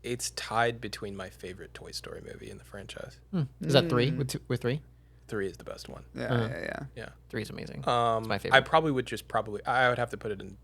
it's tied between my favorite Toy Story movie in the franchise. Is that 3 with 3? 3 is the best one. Yeah. Yeah. 3 is amazing. It's my favorite. I probably would I would have to put it in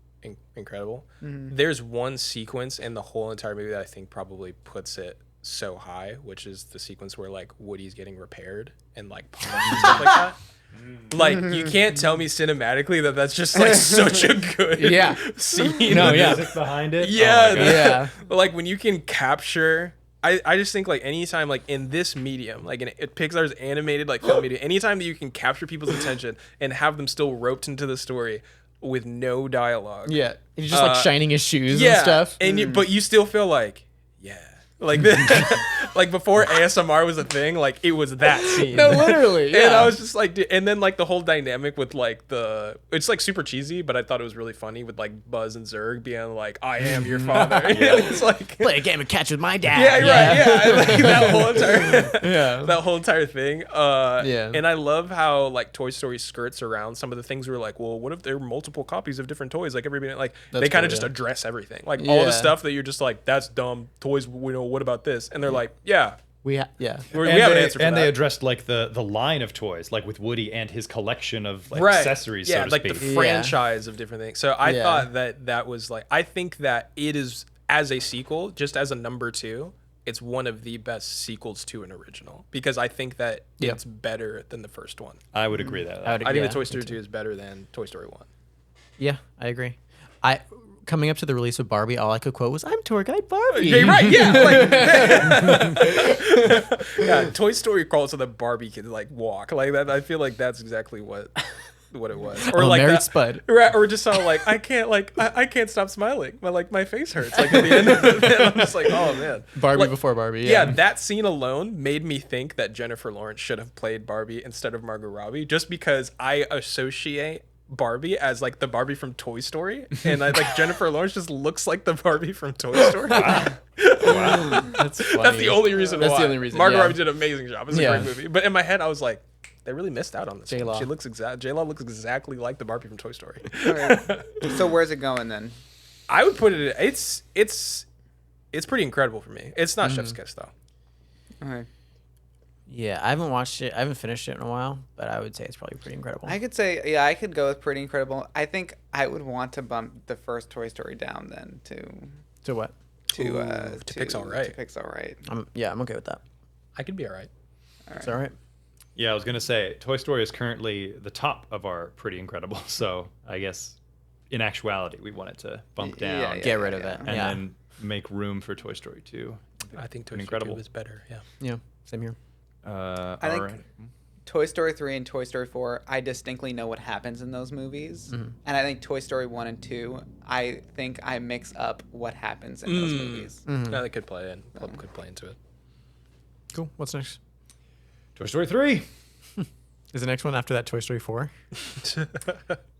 Incredible. There's one sequence in the whole entire movie that I think probably puts it so high, which is the sequence where like Woody's getting repaired and like polished and stuff like that. Like you can't tell me cinematically that that's just like such a good Yeah. scene. No, yeah. Music behind it. Yeah, Oh my God. Yeah. like when you can capture I just think like anytime like in this medium, like in Pixar's animated like film media, anytime that you can capture people's attention and have them still roped into the story with no dialogue. Yeah. He's just like shining his shoes Yeah. and stuff. And but you still feel like, yeah. Like like before ASMR was a thing, like it was that scene. No, literally. Yeah. And I was just like, and then like the whole dynamic with like it's like super cheesy, but I thought it was really funny with like Buzz and Zurg being like, I am your father. And it's like, play a game of catch with my dad. yeah, right, yeah. And, like, that whole entire, Yeah. that whole entire thing. Yeah. And I love how like Toy Story skirts around some of the things we were like, well, what if there were multiple copies of different toys? Like everybody, like That's they kind of cool, just yeah. address everything, like all Yeah. the stuff that you're just like, that's dumb. Toys, we know. What about this? And they're like, yeah, We we yeah. have an answer for and that. they addressed like the line of toys, like with Woody and his collection of like Right. accessories, yeah, so to like speak. the franchise of different things. So I Yeah. thought that was like, I think that it is as a sequel, just as a number 2, it's one of the best sequels to an original because I think that Yeah. it's better than the first one. I would agree that. I would I think yeah, that Toy me Story too. 2 is better than Toy Story 1. Yeah, I agree. Coming up to the release of Barbie, all I could quote was, "I'm tour guide Barbie." Yeah, you're right. Yeah, like, yeah. Toy Story calls so that Barbie could like walk like that. I feel like that's exactly what it was, or I'm a like married that, spud. right? Or just how like I can't stop smiling. My face hurts. Like at the end of it, I'm just like, oh man, Barbie Like, before Barbie. Yeah, Yeah. that scene alone made me think that Jennifer Lawrence should have played Barbie instead of Margot Robbie, just because I associate Barbie as like the Barbie from Toy Story, and like Jennifer Lawrence just looks like the Barbie from Toy Story. Wow. That's funny. That's the only reason That's why. the only reason, Margot yeah. Robbie did an amazing job. It's a Yeah. great movie. But in my head, I was like, they really missed out on this. J-Law. She looks J-Law looks exactly like the Barbie from Toy Story. Okay. So where's it going then? I would put it. It's pretty incredible for me. It's not Chef's Kiss though. Okay. Yeah, I haven't watched it. I haven't finished it in a while, but I would say it's probably pretty incredible. I could say, yeah, I could go with Pretty Incredible. I think I would want to bump the first Toy Story down then To what? To Pixar Right. To Pixar Right. I'm okay with that. I could be all right. All right. It's all right. Yeah, I was gonna say Toy Story is currently the top of our Pretty Incredible. So I guess in actuality, we wanted to bump down Yeah, Get rid of it. and Yeah. then make room for Toy Story 2. I think Toy Story Incredible. 2 is better. Yeah. Yeah. Same here. I think all right. Toy Story 3 and Toy Story 4, I distinctly know what happens in those movies. And I think Toy Story 1 and 2, I think I mix up what happens in those movies. No, they could play into it. Cool. What's next? Toy Story 3. Is the next one after that Toy Story 4?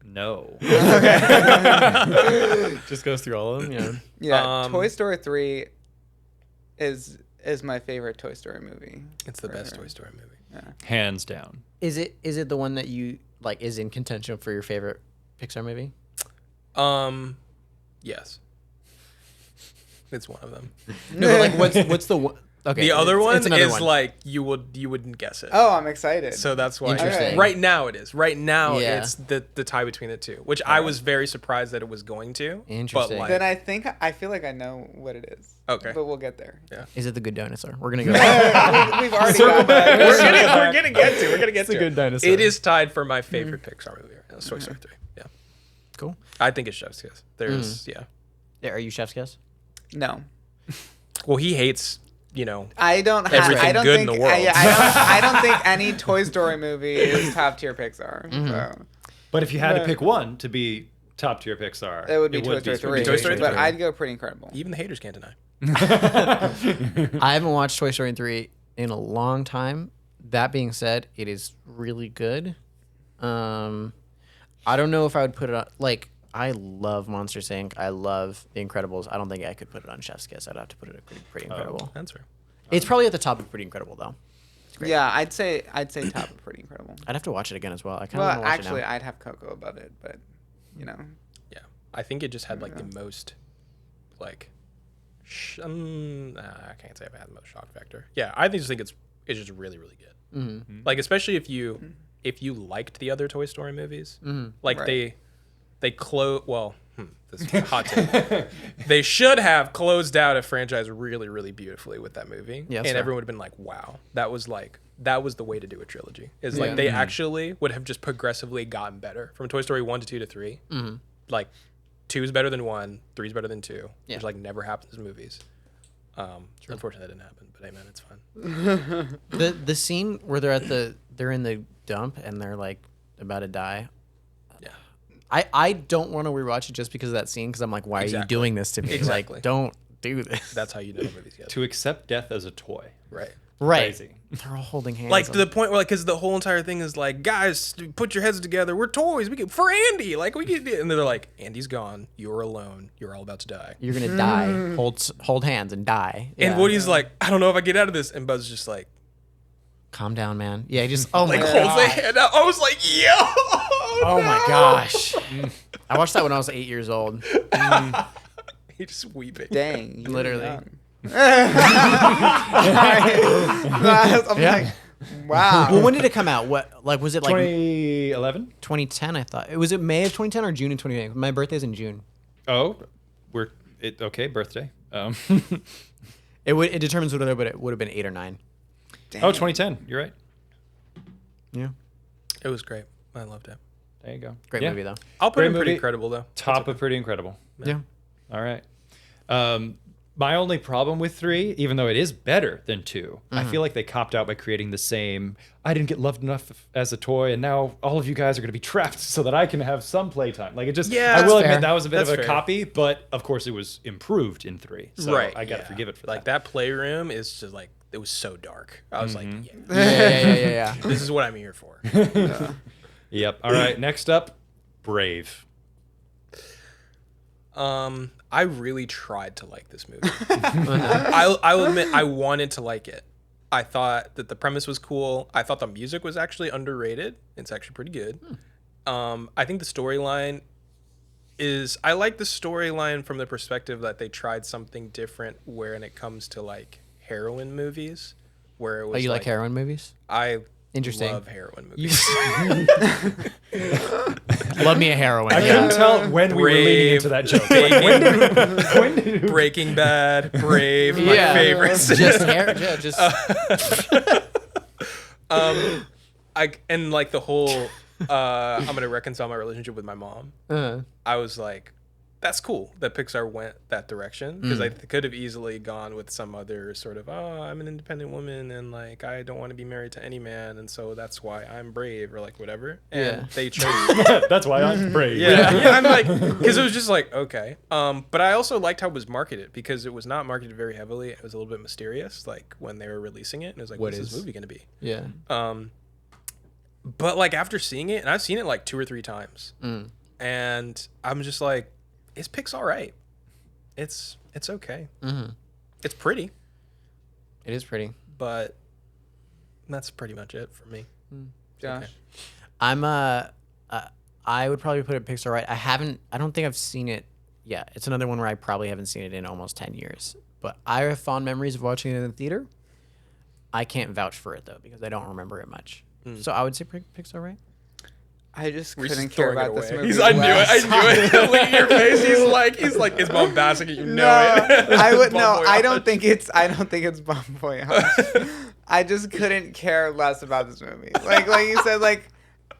No. Just goes through all of them. Yeah. Yeah, Toy Story 3 is my favorite Toy Story movie. It's the best Forever. Toy Story movie. Hands down. Is it the one that you like is in contention for your favorite Pixar movie? Yes. It's one of them. No, but like what's the one? Okay. The other it's one another is one. like you wouldn't guess it. Oh, I'm excited. So that's why. Interesting. Right now it is. Right now Yeah. it's the tie between the two, which I was very surprised that it was going to. Interesting. But Then like, I feel like I know what it is. Okay. But we'll get there. yeah. Is it the Good Dinosaur? We're gonna go. We've already Circle got back. that. We're gonna get to. It's a good dinosaur. It is tied for my favorite Pixar movie. It's Toy Story 3. Yeah. Cool. I think it's Chef's Kiss. There's yeah. Yeah, are you Chef's Kiss? No. Well, he hates, I don't have. Everything I don't good in think. the world. I don't think any Toy Story movie is top tier Pixar. So But if you had to No. pick one to be top tier Pixar, it would be Toy Story 3. Toy Story But 3. I'd go Pretty Incredible. even the haters can't deny. I haven't watched Toy Story 3 in a long time. That being said, it is really good. I don't know if I would put it on. Like, I love Monsters Inc. I love The Incredibles. I don't think I could put it on Chef's Kiss. I'd have to put it at Pretty Incredible. That's fair. It's probably at the top of Pretty Incredible though. Great. Yeah, I'd say top of Pretty Incredible. I'd have to watch it again as well. I kind of Well, want to watch actually, it now. I'd have Coco above it, but Yeah. I think it just had like the most, like, I can't say I've had the most shock factor. Yeah, I just think it's just really, really good. Mm-hmm. Like, especially if you liked the other Toy Story movies, like Right. they close. Well, this is a hot take. They should have closed out a franchise really, really beautifully with that movie, Yeah, and that's fair. everyone would have been like, "Wow, that was the way to do a trilogy." Is Yeah. like they actually would have just progressively gotten better from Toy Story 1 to 2 to 3. Like 2 is better than 1, 3 is better than 2, Yeah. which like never happens in movies. Unfortunately, that didn't happen, but hey, man, it's fine. The scene where they're in the dump and they're like about to die. Yeah. I don't want to rewatch it just because of that scene because I'm like, why are you Exactly. doing this to me? Exactly. Like, don't do this. That's how you know the movie's good. to accept death as a toy. Right. right. Crazy. They're all holding hands. Like to the point where, like, because the whole entire thing is like, guys, put your heads together. We're toys. We can for Andy. Like we can. And they're like, Andy's gone. You're alone. You're all about to die. You're gonna die. Hold hands and die. And Yeah. Woody's like, I don't know if I get out of this. And Buzz is just like Calm down, man. Yeah, he just oh my holds god. the hand out. I was like, yo. Oh my gosh. I watched that when I was 8 years old. He just weeping. Dang. you were Literally. young. I'm Yeah. like, wow. Well, when did it come out? What like was it like 2011? 2010? I thought was it May of 2010 or June of 2010? My birthday's in June. Oh, okay, birthday. It determines whether but it would have been 8 or 9. Oh, 2010. You're right. Yeah, It was great. I loved it. There you go. great Yeah. movie though. I'll put Great it in pretty movie. incredible though. Top of Pretty Incredible. Yeah. All right. My only problem with 3, even though it is better than 2, I feel like they copped out by creating the same. I didn't get loved enough as a toy, and now all of you guys are going to be trapped so that I can have some playtime. Like it just. Yeah, I will that's admit fair. that was a bit That's of a fair. copy, but of course it was improved in 3. So Right. I got to yeah. forgive it for like that playroom is just like it was so dark. I was like, Yeah. this is what I'm here for. Yep. All right. Next up, Brave. I really tried to like this movie. I'll admit I wanted to like it. I thought that the premise was cool. I thought the music was actually underrated. It's actually pretty good. I think the storyline is, I like the storyline from the perspective that they tried something different when it comes to like heroin movies, where it was. Oh, you like heroin movies? I Interesting. love heroin movies. Love me a heroin. I couldn't tell when we were leading into that joke. When did Breaking Bad, Brave, my Yeah. favorites. Just hair. Yeah, just. And like the whole I'm gonna reconcile my relationship with my mom. I was like, that's cool that Pixar went that direction, because I could have easily gone with some other sort of, oh, I'm an independent woman and like I don't want to be married to any man, and so that's why I'm brave, or like whatever. And they chose. That's why I'm brave. Yeah, I'm like, because it was just like, okay. But I also liked how it was marketed, because it was not marketed very heavily. It was a little bit mysterious, like when they were releasing it, and it was like, what's this movie gonna be? Yeah. But like after seeing it, and I've seen it like 2 or 3 times, and I'm just like, it's Pixar right. It's okay. It's pretty. It is pretty. But that's pretty much it for me. Josh. Okay. I'm I would probably put it Pixar right. I don't think I've seen it yet. It's another one where I probably haven't seen it in almost 10 years. But I have fond memories of watching it in the theater. I can't vouch for it though, because I don't remember it much. So I would say Pixar right. I just We're couldn't just care throwing it about this away. movie. I knew it. Look at your face. He's like, is mom bouncing it? You know it. I would Bon no. I voyage. don't think it's Bon Voyage. I just couldn't care less about this movie. Like you said, like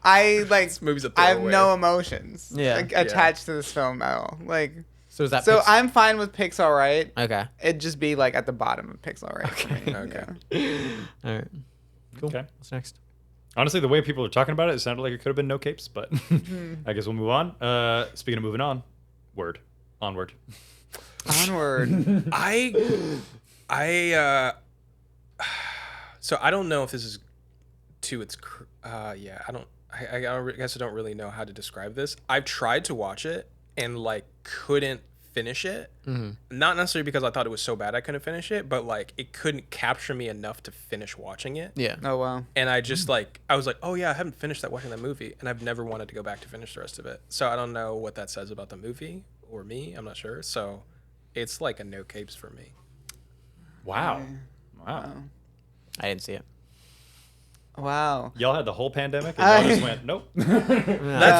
I like. This movie's a I have throwaway. no emotions. Yeah. like, attached to this film at all. Like So is that so I'm fine with Pixar right. Okay. It'd just be like at the bottom of Pixar right. For me, Okay. yeah. All right. Cool. Okay. What's next? Honestly, the way people are talking about it sounded like it could have been no capes, but I guess we'll move on. Speaking of moving on, onward. Onward. So I don't know if this is to its I guess I don't really know how to describe this. I've tried to watch it and like couldn't finish it. Not necessarily because I thought it was so bad I couldn't finish it, but like it couldn't capture me enough to finish watching it. Yeah. Oh wow. And I just like, I was like, oh yeah, I haven't finished watching that movie, and I've never wanted to go back to finish the rest of it. So I don't know what that says about the movie or me. I'm not sure. So it's like a no capes for me. Wow. I didn't see it. Wow. Y'all had the whole pandemic, and y'all just went, nope. That's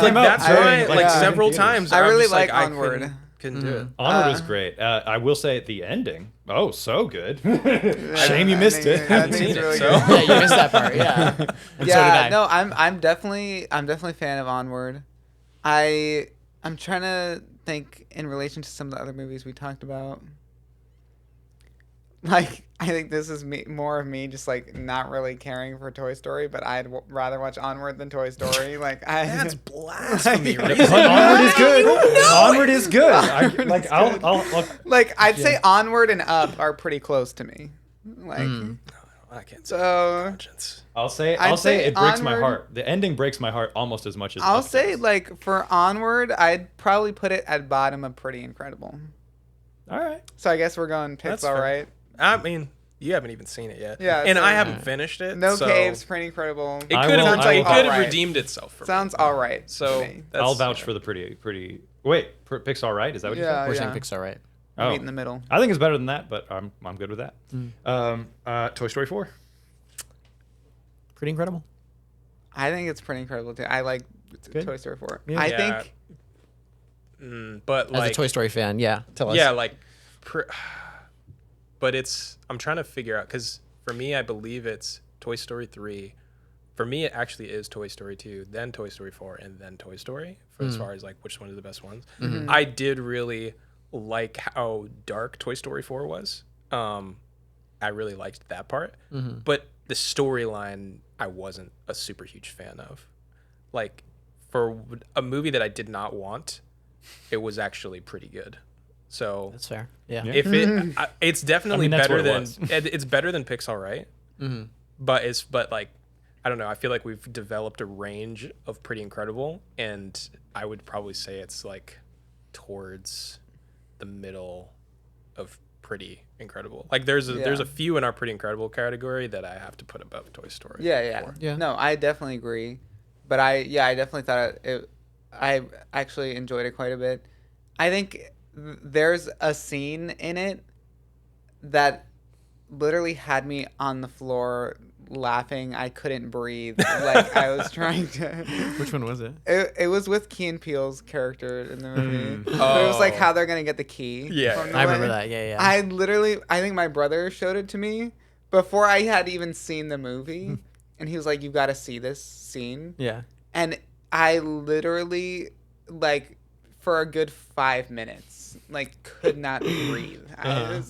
like, came out that's during, why like, several theaters. times I I'm really just like I Onward. couldn't do it. Onward is great. I will say the ending. Oh, so good. Shame you missed it. I Haven't think seen it's it, really so. good. Yeah, you missed that part. Yeah. And so did I. No, I'm definitely a fan of Onward. I'm trying to think in relation to some of the other movies we talked about. Like, I think this is more of me just like not really caring for Toy Story, but I'd rather watch Onward than Toy Story. Like, That's blasphemy. But Onward is good. Onward is good. I'll like I'd say Onward and Up are pretty close to me. Like, I can't say so conscience. I'll say I'd say it breaks my Onward- heart. The ending breaks my heart almost as much as I'll Up say does. like for Onward, I'd probably put it at bottom of Pretty Incredible. All right. So I guess we're going That's Pixar, fair. right? I mean, you haven't even seen it yet. Yeah, and so- I haven't finished it. No so caves, Pretty Incredible. It I could will- have I will- it could have alright. redeemed itself for me. Sounds all right. So to me. that's, I'll vouch for the pretty. Wait, Pixar, right? Is that what you Yeah. said? We're saying Pixar right. Oh. Meet in the middle. I think it's better than that, but I'm good with that. Toy Story 4. Pretty incredible. I think it's Pretty Incredible too. I like Good. Toy Story 4. Yeah. I Yeah. think but As like a Toy Story fan, yeah. Tell us. yeah, like but I'm trying to figure out, because for me I believe it's Toy Story 3. For me it actually is Toy Story 2, then Toy Story 4, and then Toy Story, for as far as like which one is the best ones. I did really like how dark Toy Story 4 was. I really liked that part. But the storyline I wasn't a super huge fan of. Like, for a movie that I did not want, it was actually pretty good. So That's fair. Yeah. if it's definitely I mean, that's better what it than was. it's better than Pixar, right? But like I don't know. I feel like we've developed a range of Pretty Incredible, and I would probably say it's like towards the middle of Pretty Incredible. Like there's a few in our Pretty Incredible category that I have to put above Toy Story. Yeah. No, I definitely agree. But I definitely thought I actually enjoyed it quite a bit. I think there's a scene in it that literally had me on the floor laughing. I couldn't breathe. Like I was trying to. Which one was it? It was with Key and Peele's character in the movie. But it was like how they're gonna get the key. Yeah. from the I remember way. that. Yeah. I think my brother showed it to me before I had even seen the movie, and he was like, "You got to see this scene." Yeah. And I literally, like, for a good 5 minutes, like, could not breathe. I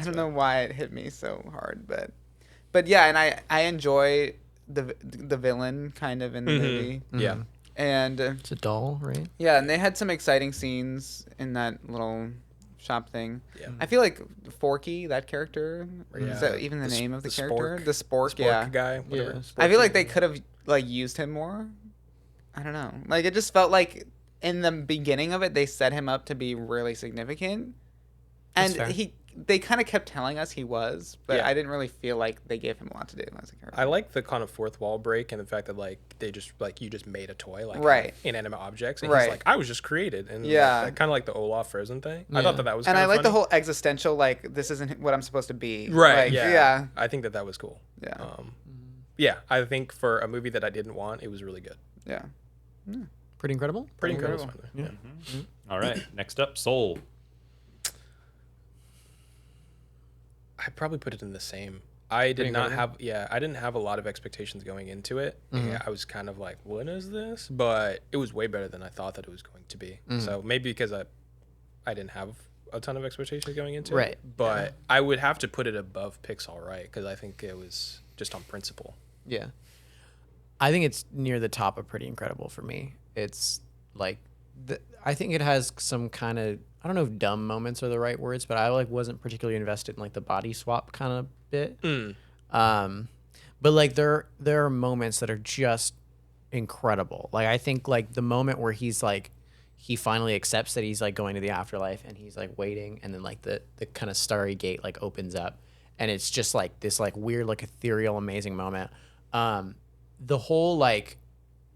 don't know why it hit me so hard, but yeah, and I enjoy the villain kind of in the movie. Yeah. And It's a doll, right? yeah, and they had some exciting scenes in that little shop thing. Yeah. I feel like Forky, that character, Yeah. is that even the name of the character? Spork. The Spork, Spork yeah. guy. Whatever. I feel like they could have like used him more. I don't know. Like it just felt like in the beginning of it they set him up to be really significant. That's And fair. they kind of kept telling us he was, but Yeah. I didn't really feel like they gave him a lot to do as a character. I like the kind of fourth wall break and the fact that like they just like you just made a toy like Right. inanimate objects and Right. he's like I was just created and Yeah. like, kind of like the Olaf Frozen thing. I Yeah. thought that was And kind I of like the funny. whole existential like this isn't what I'm supposed to be. Right. Like, yeah. I think that was cool. Yeah. Yeah. I think for a movie that I didn't want, it was really good. Yeah. Pretty incredible. Pretty Incredible. incredible. Yeah. All right. Next up, Soul. I'd probably put it in the same. I did not Incredible? have I didn't have a lot of expectations going into it. Mm-hmm. Yeah, I was kind of like, what is this? But it was way better than I thought that it was going to be. Mm-hmm. So maybe because I didn't have a ton of expectations going into Right. it. But I would have to put it above Pixar, right? Because I think it was just on principle. Yeah. I think it's near the top of Pretty Incredible for me. It's like, I think it has some kind of, I don't know if dumb moments are the right words, but I like wasn't particularly invested in like the body swap kind of bit. But like there are moments that are just incredible. Like I think like the moment where he's like, he finally accepts that he's like going to the afterlife and he's like waiting, and then like the kind of starry gate like opens up, and it's just like this like weird like ethereal amazing moment. The whole like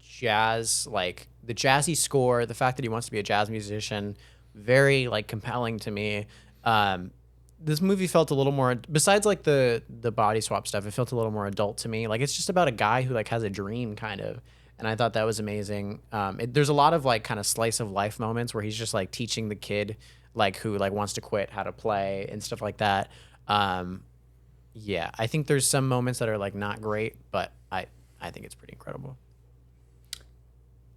jazz, like the jazzy score, the fact that he wants to be a jazz musician, very like compelling to me. This movie felt a little more, besides like the body swap stuff, it felt a little more adult to me. Like it's just about a guy who like has a dream kind of, and I thought that was amazing. There's a lot of like kind of slice of life moments where he's just like teaching the kid like who like wants to quit how to play and stuff like that. Yeah, I think there's some moments that are like not great, but I think it's pretty incredible.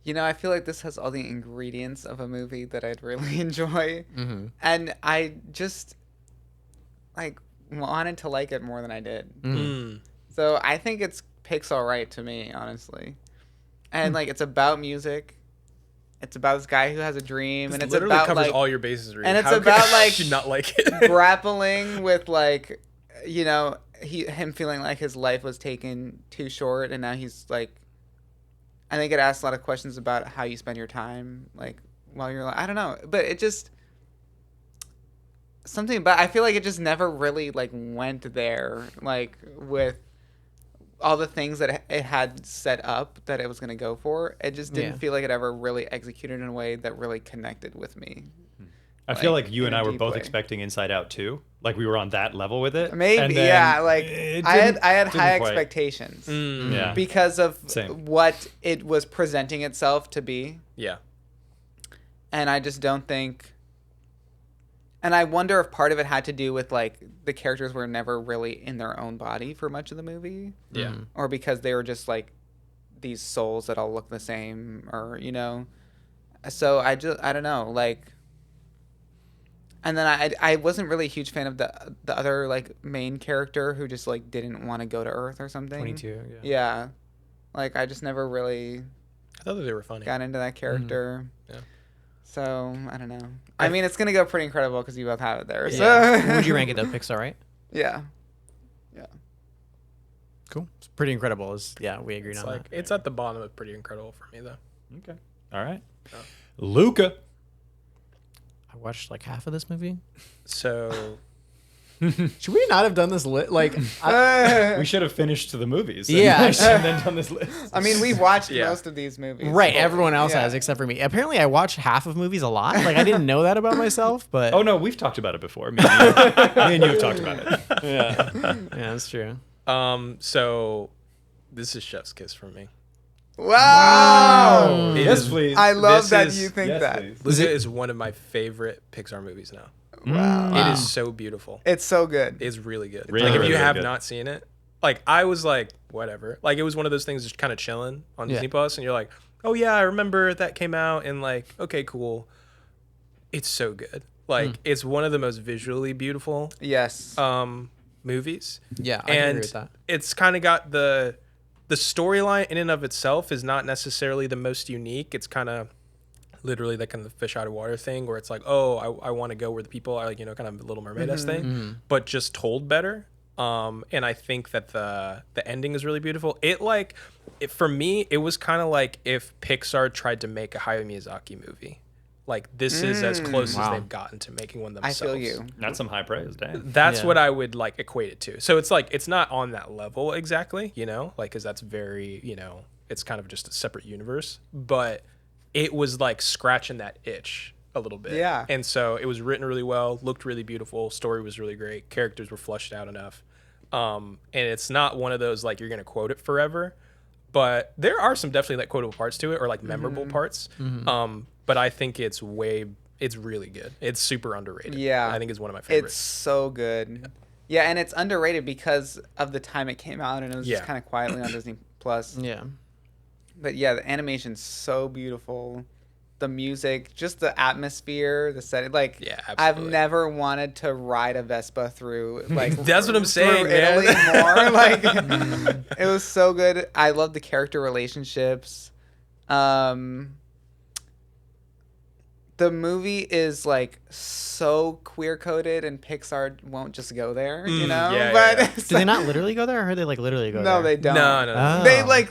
You know, I feel like this has all the ingredients of a movie that I'd really enjoy. Mm-hmm. And I just like wanted to like it more than I did. So I think it's Pixar right to me, honestly. And like it's about music. It's about this guy who has a dream, and it's literally about covers like all your bases. Reed. and it's How could about, like, you not like it. grappling with like, you know, him feeling like his life was taken too short, and now he's like, I think it asks a lot of questions about how you spend your time, like while you're like, I don't know, but it just something about, I feel like it just never really like went there, like with all the things that it had set up that it was going to go for. It just didn't Yeah. feel like it ever really executed in a way that really connected with me. I feel like you in and a I were deep both way. expecting Inside Out too. Like we were on that level with it. Maybe, and then yeah, like it I had didn't- high didn't quite. expectations Yeah. because of Same. what it was presenting itself to be. Yeah. And I just don't think, and I wonder if part of it had to do with like the characters were never really in their own body for much of the movie, Yeah. or because they were just like these souls that all look the same, or you know. So I don't know, like. And then I wasn't really a huge fan of the other like main character who just like didn't want to go to Earth or something. 22. Yeah, like I just never really I thought that they were funny. got into that character. Yeah. So I don't know. I mean, it's gonna go pretty incredible because you both have it there. So Yeah. What would you rank it though? Pixar, right? Yeah. Cool. It's pretty incredible. We agreed It's on like that. it's at the bottom of Pretty Incredible for me though. Okay. All right. Luca. I watched like half of this movie. So Should we not have done this like? We should have finished the movies. Yeah. And then done this list. I mean, we've watched Yeah. most of these movies. Right, so, everyone else yeah. has except for me. Apparently, I watch half of movies a lot. Like I didn't know that about myself, but Oh no, we've talked about it before. Me and you have talked about it. yeah, that's true. so this is Chef's Kiss for me. Wow. It Yes, is- please. I love This that is- you think Yes, that. please. Luca is one of my favorite Pixar movies now. Wow. It is so beautiful. It's so good. It's really good. Really, like if really, you really have good. not seen it, like I was like, whatever. Like it was one of those things just kind of chilling on Yeah. Disney Plus, and you're like, oh yeah, I remember that came out, and like, okay, cool. It's so good. Like it's one of the most visually beautiful Yes. movies. Yeah, I can and agree with that. it's kind of got the storyline in and of itself is not necessarily the most unique. It's kind of literally that kind of fish out of water thing where it's like, oh, I want to go where the people are, like, you know, kind of Little Mermaid-esque thing, but just told better. And I think that the ending is really beautiful. For me, it was kind of like if Pixar tried to make a Hayao Miyazaki movie. Like this is as close Wow. as they've gotten to making one I themselves. feel you. That's some high praise, damn. That's Yeah. what I would like equate it to. So it's like it's not on that level exactly, you know, like because that's very, you know, it's kind of just a separate universe. But it was like scratching that itch a little bit. Yeah. And so it was written really well, looked really beautiful, story was really great, characters were fleshed out enough. And it's not one of those like you're gonna quote it forever, but there are some definitely like quotable parts to it or like memorable parts. But I think it's really good. It's super underrated. Yeah. I think it's one of my favorites. It's so good. Yeah, and it's underrated because of the time it came out, and it was just Yeah. kind of quietly on Disney Plus. Yeah. But yeah, the animation's so beautiful. The music, just the atmosphere, the setting. Like, Yeah, I've absolutely. never wanted to ride a Vespa through, like, That's what I'm saying, through Italy man. more. Like, it was so good. I love the character relationships. The movie is like so queer coded, and Pixar won't just go there, you know. yeah, but yeah. it's Do they like- not literally go there, or are they like literally go there? No, they don't. No. Oh. They like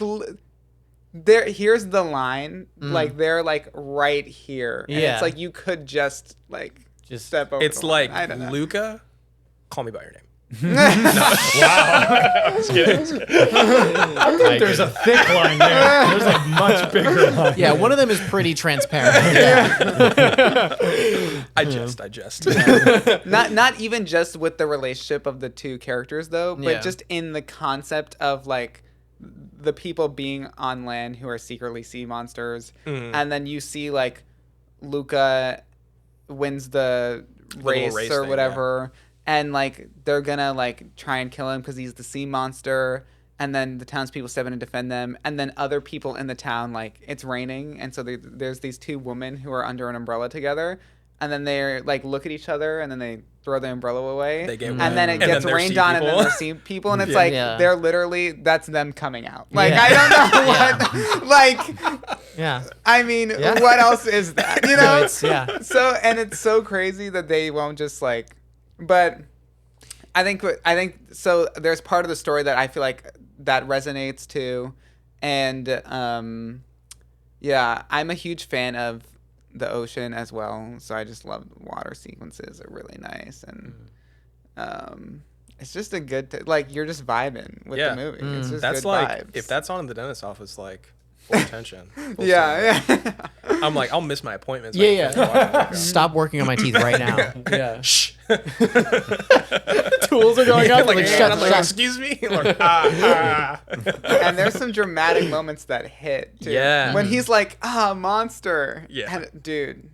there. Here's the line. Like they're like right here, and Yeah. it's like you could just like Just- step over. It's the line. like I don't know. Luca, call me by your name. I think there's a thick line there. There's a much bigger line. Yeah, one of them is pretty transparent. I jest. Not even just with the relationship of the two characters though, but Yeah. just in the concept of like the people being on land who are secretly sea monsters, and then you see like Luca wins the little race race or thing, whatever, and like they're gonna like try and kill him because he's the sea monster. And then the townspeople step in and defend them. And then other people in the town, like, it's raining. And so there's these two women who are under an umbrella together. And then they're, like, look at each other. And then they throw the umbrella away. They get and wet. then it And then gets they're rained sea on. And then people. they're sea people. And it's Yeah. like, Yeah. they're literally, that's them coming out. Like, Yeah. I don't know what, like, Yeah. I mean, Yeah. what else is that? You No, know? it's, yeah. So, and it's so crazy that they won't just, like, but I think so. There's part of the story that I feel like that resonates too, and yeah, I'm a huge fan of the ocean as well. So I just love the water sequences are really nice, and it's just a good like you're just vibing with Yeah. the movie. It's just That's good like vibes. if that's on in the dentist's office, like full attention. Full yeah, time. yeah. I'm like, I'll miss my appointments. Yeah, like, yeah. finish watching the show. Stop working on my teeth right now. Yeah. Shh. Tools are going up. like, Like, yeah, shut, I'm like, shut. excuse me. Like, ah. And there's some dramatic moments that hit too. Yeah. When he's like, monster. Yeah. And, dude.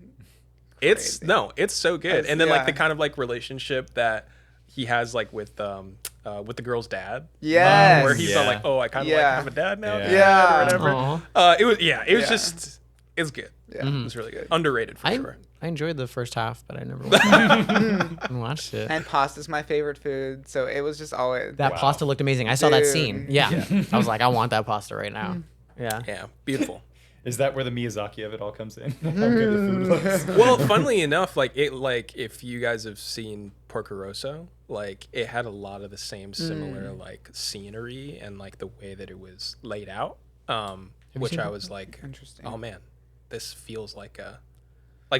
It's it's so good. It's- And then yeah. like the kind of like relationship that he has like with the girl's dad. Yes. Where he's all Yeah. like, oh, I kind of Yeah. like have a dad now. Yeah. Yeah. Or whatever. Aw. It was it was Yeah. just it's good. Yeah. It was really good. Underrated for I sure. enjoyed the first half, but I never watched it. And pasta's my favorite food, so it was just always That pasta looked amazing. I saw that Dude. scene. Yeah. I was like, I want that pasta right now. Yeah. Yeah, beautiful. Is that where the Miyazaki of it all comes in? How good the food looks. Well, funnily enough, like if you guys have seen Porco Rosso, like it had a lot of the same similar like scenery and like the way that it was laid out, which I was like, Interesting. oh man, this feels like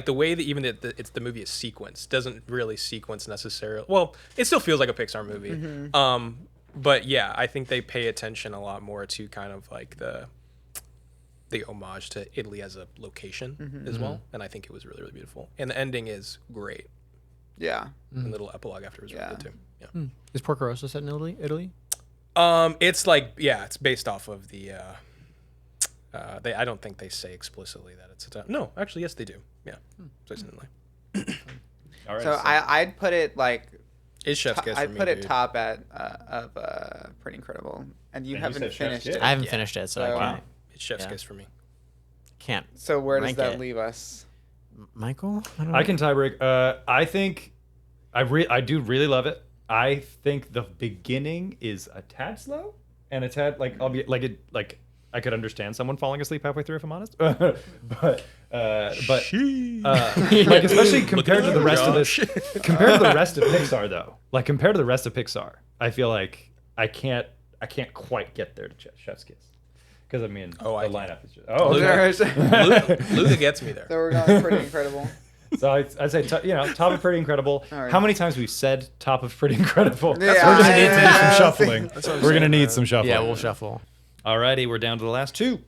the way that even it's the movie is sequenced doesn't really sequence necessarily. Well, it still feels like a Pixar movie. But yeah, I think they pay attention a lot more to kind of like the homage to Italy as a location as well, and I think it was really, really beautiful. And the ending is great. Yeah. And the little epilogue after was really good too. Yeah. Is Porco Rosso set in Italy? It's like it's based off of the. I don't think they say explicitly that it's a. No, actually, yes, they do. Yeah, so it's in Italy. All right, So I'd put it like. It's Chef's Kiss for I'd me, put it dude. top of Pretty Incredible, and you And you haven't said Chef's finished Kiss? it. I haven't finished it, so I So- can't. It's Chef's Yeah. Kiss for me. Can't. So where does rank that it. leave us? Michael? I don't I know. can tiebreak. I think I do really love it. I think the beginning is a tad slow and a tad like I'll be like I could understand someone falling asleep halfway through if I'm honest, but like especially compared to the rest of this, compared to the rest of Pixar though, like compared to the rest of Pixar, I feel like I can't quite get there to Chef's Kiss. Because I mean, Oh, I the can. lineup is just okay. So Luca gets me there. we're going Pretty Incredible. So I'd say top of Pretty Incredible. All right. How many times we've said top of Pretty Incredible? Yeah, We're gonna need to do yeah. some shuffling. what I'm We're gonna saying, need man. some shuffling. Yeah, we'll shuffle. Alrighty, we're down to the last two.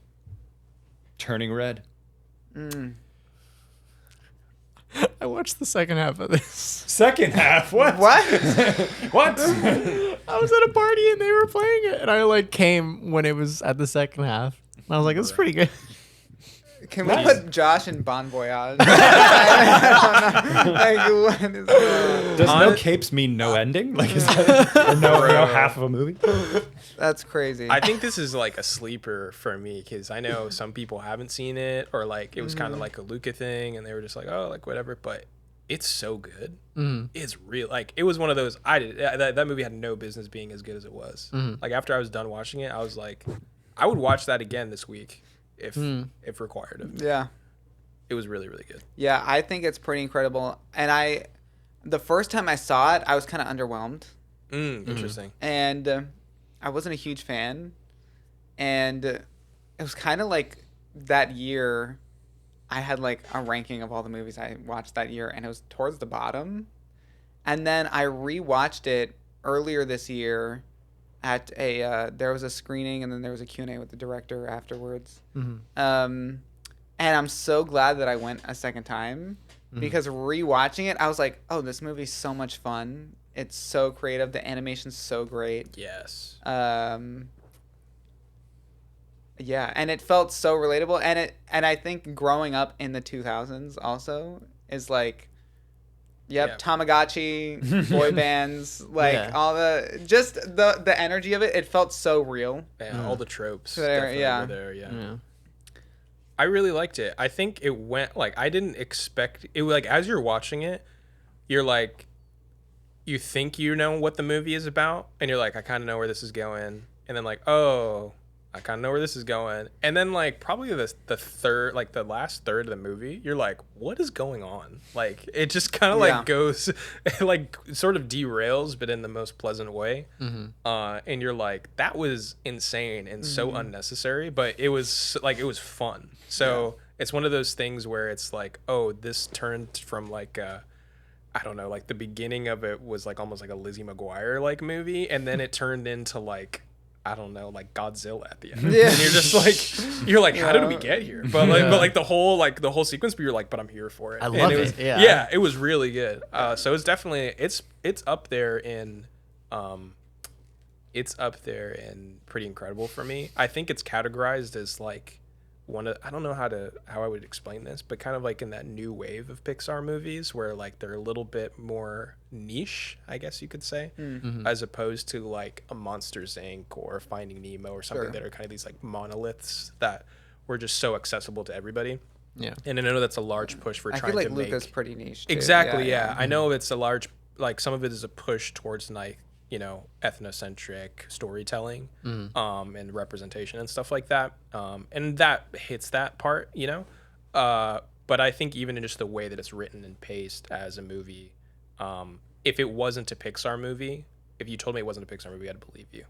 Turning Red. I watched the second half of this. Second half. What? What? What? I was at a party and they were playing it, and I like came when it was at the second half. And I was like, "This is pretty good." Can we put Josh in Bon Voyage? Like, what is going on? Does no capes mean no ending? Like is that, or no half of a movie? That's crazy. I think this is like a sleeper for me because I know some people haven't seen it or like it was kind of like a Luca thing and they were just like, oh, like whatever. But it's so good. It's real. Like it was one of those. That movie had no business being as good as it was. Like after I was done watching it, I was like, I would watch that again this week if required of me. yeah. It was really, really good. Yeah, I think it's Pretty Incredible. And the first time I saw it, I was kind of underwhelmed. Interesting. And I wasn't a huge fan. And it was kind of like that year, I had like a ranking of all the movies I watched that year, and it was towards the bottom. And then I rewatched it earlier this year at there was a screening, and then there was a Q&A with the director afterwards. And I'm so glad that I went a second time because rewatching it, I was like, oh, this movie's so much fun. It's so creative. The animation's so great. Yes. Yeah, and it felt so relatable, and I think growing up in the 2000s also is like, Yeah. Tamagotchi, boy bands, like Yeah. all the energy of it. It felt so real. Yeah, all the tropes There, definitely yeah. were there. Yeah. Yeah. I really liked it. I think it went like I didn't expect it. Like as you're watching it, you're like, you think you know what the movie is about, and you're like, I kind of know where this is going, and then like, oh, I kind of know where this is going, and then like probably the third, like the last third of the movie, you're like, what is going on? Like it just kind of Yeah. like goes, like sort of derails, but in the most pleasant way. And you're like, that was insane and so unnecessary, but it was like it was fun. So it's one of those things where it's like, oh, this turned from like I don't know, like the beginning of it was like almost like a Lizzie McGuire like movie, and then it turned into like, I don't know, like Godzilla at the end. Yeah. And you're like, how did we get here? But like the whole sequence, but you're like, but I'm here for it. I And love was, it, yeah. Yeah, it was really good. So it's definitely it's up there in Pretty Incredible for me. I think it's categorized as like one of, I don't know how I would explain this, but kind of like in that new wave of Pixar movies where like they're a little bit more niche, I guess you could say, as opposed to like a Monsters Inc. or Finding Nemo or something Sure. that are kind of these like monoliths that were just so accessible to everybody. Yeah. And I know that's a large push for I trying feel like to Luca's make pretty niche. Too. exactly. Yeah, I know it's a large, like some of it is a push towards like ethnocentric storytelling, and representation and stuff like that. And that hits that part, but I think even in just the way that it's written and paced as a movie, if it wasn't a Pixar movie, if you told me it wasn't a Pixar movie, I'd believe you.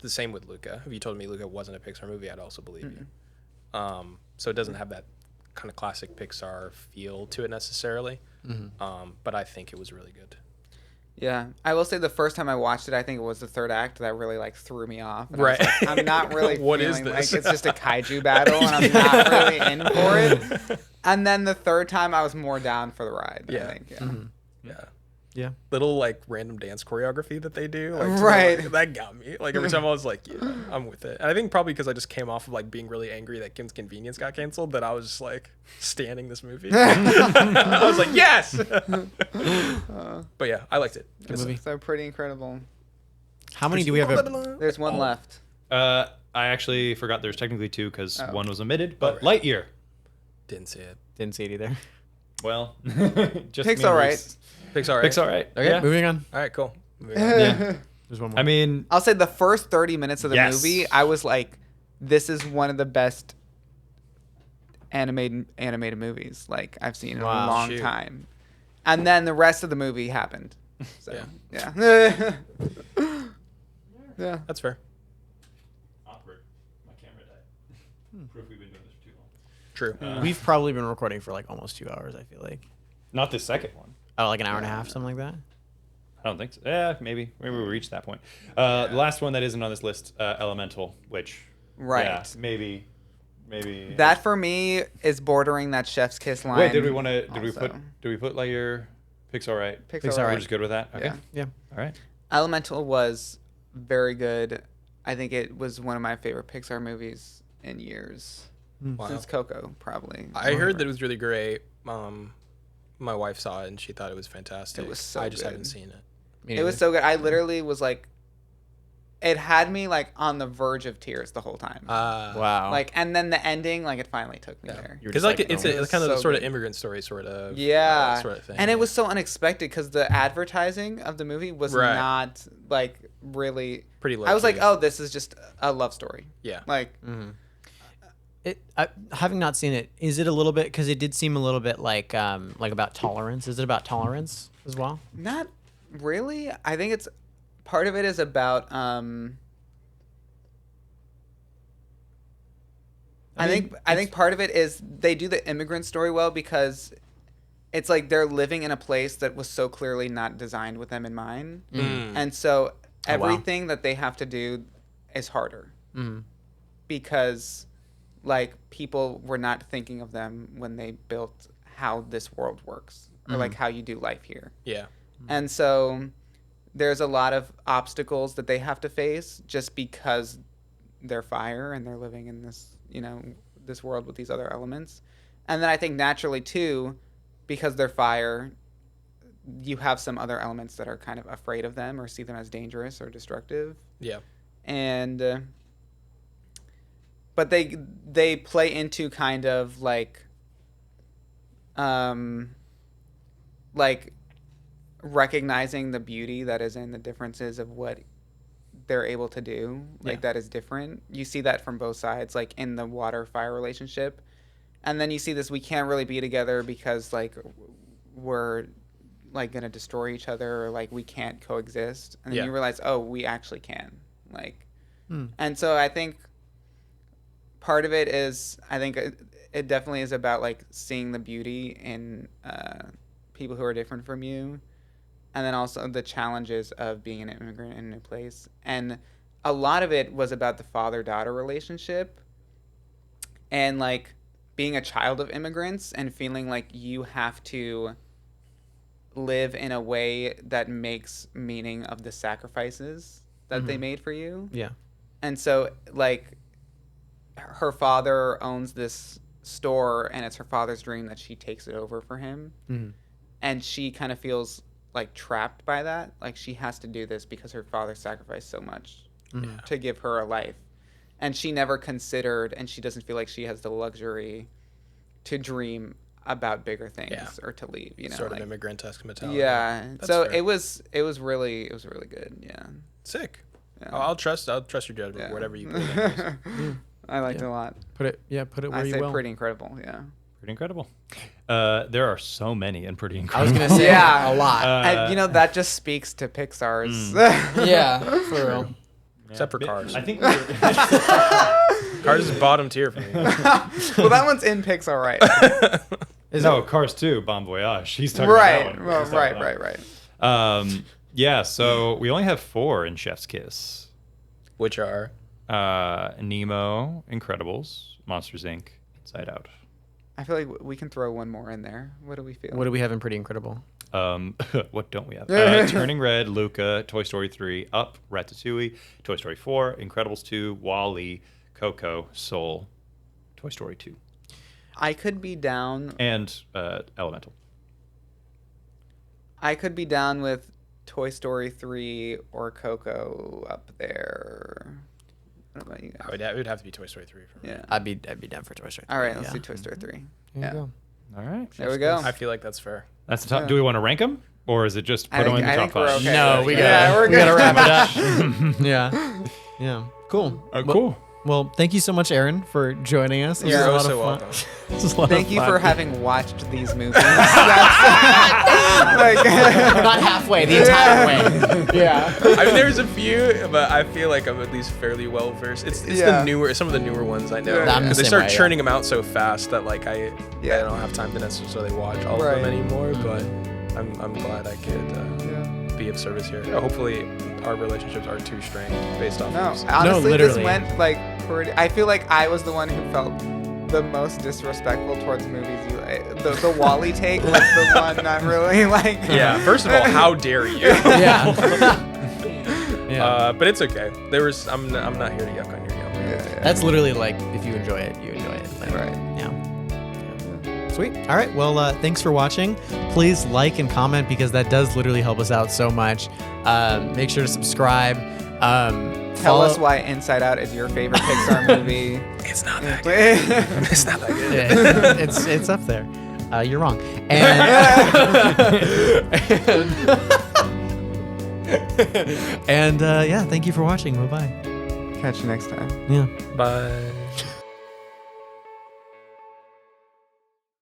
The same with Luca. If you told me Luca wasn't a Pixar movie, I'd also believe you. So it doesn't have that kind of classic Pixar feel to it necessarily. But I think it was really good. Yeah, I will say the first time I watched it, I think it was the third act that really like threw me off. And Right. I was like, I'm not really What is feeling this? like it's just a kaiju battle, and I'm not really in for it. And then the third time, I was more down for the ride. Yeah. I think. Yeah. Yeah. Yeah. Little like random dance choreography that they do, like, Right. that got me. Like every time I was like, yeah, I'm with it. And I think probably because I just came off of like being really angry that Kim's Convenience got canceled, that I was just like standing this movie. I was like, yes. But yeah, I liked it. Good movie. So pretty incredible. How many do we have? There's one left. I actually forgot there's technically 2 because Oh. one was omitted, but right. Lightyear. Didn't see it. Didn't see it either. Well, just Pixar, right? Pixar. Pixar, right? Okay, Yeah. moving on. All right, cool. Moving on. Yeah. There's one more. I mean, I'll say the first 30 minutes of the Yes. movie, I was like, this is one of the best animated movies like I've seen in Wow. a long Shoot. time. And then the rest of the movie happened. So, Yeah. yeah. Yeah. That's fair. awkward. My camera died. Proof we've been doing this for too long. True. We've probably been recording for like almost 2 hours. I feel like. Not the second one. Oh, like an hour and a half, something like that. I don't think so. Yeah, maybe we reached that point. The last one that isn't on this list, Elemental, which Right. yeah, maybe. That for me is bordering that chef's kiss line. Wait, did we want to? Did also. we put Lightyear, Pixar, right? Pixar, Pixar, We're right. just good with that. Okay. Yeah. Yeah. All right. Elemental was very good. I think it was one of my favorite Pixar movies in years. Wow. Since Coco, probably. I heard that it was really great. My wife saw it and she thought it was fantastic. It was so I just good. haven't seen it. Me It was neither. so good. I literally was like, it had me like on the verge of tears the whole time. Wow. Like, and then the ending, like, it finally took me there. You were Because just like it's oh. a kind of so the sort of good. immigrant story sort of Yeah, sort of thing. and it was so unexpected because the advertising of the movie was Right. not like really. pretty low. I was like, key. oh, this is just a love story. Yeah. Like, Having not seen it, is it a little bit? Because it did seem a little bit like about tolerance. Is it about tolerance as well? not really. I think it's part of it is about. I think part of it is they do the immigrant story well because it's like they're living in a place that was so clearly not designed with them in mind. And so wow. everything that they have to do is harder because like people were not thinking of them when they built how this world works or like how you do life here. Yeah. And so there's a lot of obstacles that they have to face just because they're fire and they're living in this, this world with these other elements. And then I think naturally too, because they're fire, you have some other elements that are kind of afraid of them or see them as dangerous or destructive. Yeah. And but they play into kind of like recognizing the beauty that is in the differences of what they're able to do, like that is different. You see that from both sides, like in the water fire relationship, and then you see this: we can't really be together because like we're like gonna destroy each other, or like we can't coexist. And then you realize, oh, we actually can. Like, and so I think part of it is, I think it definitely is about like seeing the beauty in people who are different from you. And then also the challenges of being an immigrant in a new place. And a lot of it was about the father-daughter relationship and like being a child of immigrants and feeling like you have to live in a way that makes meaning of the sacrifices that they made for you. Yeah. And so like her father owns this store and it's her father's dream that she takes it over for him. And she kind of feels like trapped by that. Like she has to do this because her father sacrificed so much to give her a life. And she never considered, and she doesn't feel like she has the luxury to dream about bigger things Yeah. or to leave. You know, Sort of like, immigrant-esque mentality. yeah. That's So fair. it was really good. Yeah. Sick. Yeah. I'll trust your judgment. Yeah. Whatever you put in. I liked it a lot. Put it where I you say will. pretty incredible. Yeah. Pretty incredible. There are so many and pretty I incredible. was gonna say Yeah. a lot. And, that just speaks to Pixar's. Yeah, for real. Except for Cars. I think Cars is bottom tier for me. Well, that one's in Pixar, right? no, Cars 2, Bon Voyage. He's talking Right. about that one. Well, He's talking right. about that one. Yeah, so we only have 4 in Chef's Kiss. Which are Nemo, Incredibles, Monsters Inc., Inside Out. I feel like we can throw one more in there. What do we feel? What do we have in Pretty Incredible? What don't we have? Turning Red, Luca, Toy Story 3, Up, Ratatouille, Toy Story 4, Incredibles 2, WALL-E, Coco, Soul, Toy Story 2. I could be down. And Elemental. I could be down with Toy Story 3 or Coco up there. What about you guys? it would have to be Toy Story 3 for me. Yeah. I'd be down for Toy Story. All right, let's yeah. do Toy Story 3. There Yeah. you go. All right. There we go. I feel like that's fair. That's the top. Yeah. Do we want to rank them? Or is it just I put them think- in the I top think we're 5? okay. No, we Yeah, gotta we're we gotta good. wrap it up. Yeah. Yeah. Cool. Cool. Well, thank you so much, Aaron, for joining us. It was You're a lot so of fun. welcome. This was a lot Thank of you fun. for having watched these movies. Like, Not halfway, the entire way. Yeah. I mean, there's a few, but I feel like I'm at least fairly well versed. It's Yeah. some of the newer ones I know. Yeah. I'm the Because they same start way, yeah. churning them out so fast that like I Yeah. don't have time to necessarily watch all of Right. them anymore. But I'm glad I could be of service here. Hopefully, our relationships aren't too strained based off. no, of honestly, this literally. went like pretty. I feel like I was the one who felt the most disrespectful towards movies. The Wall-E take was the one that really like. Yeah. First of all, how dare you? Yeah. Yeah. But it's okay. I'm not here to yuck on your yum. Yeah. That's literally like, if you enjoy it, you enjoy it. Like, Right. Yeah. Sweet. All right. Well, thanks for watching. Please like and comment because that does literally help us out so much. Make sure to subscribe. Tell us why Inside Out is your favorite Pixar movie. It's not that good. good. It's not that good. Yeah, it's up there. You're wrong. And yeah, thank you for watching. Bye bye. Catch you next time. Yeah. Bye.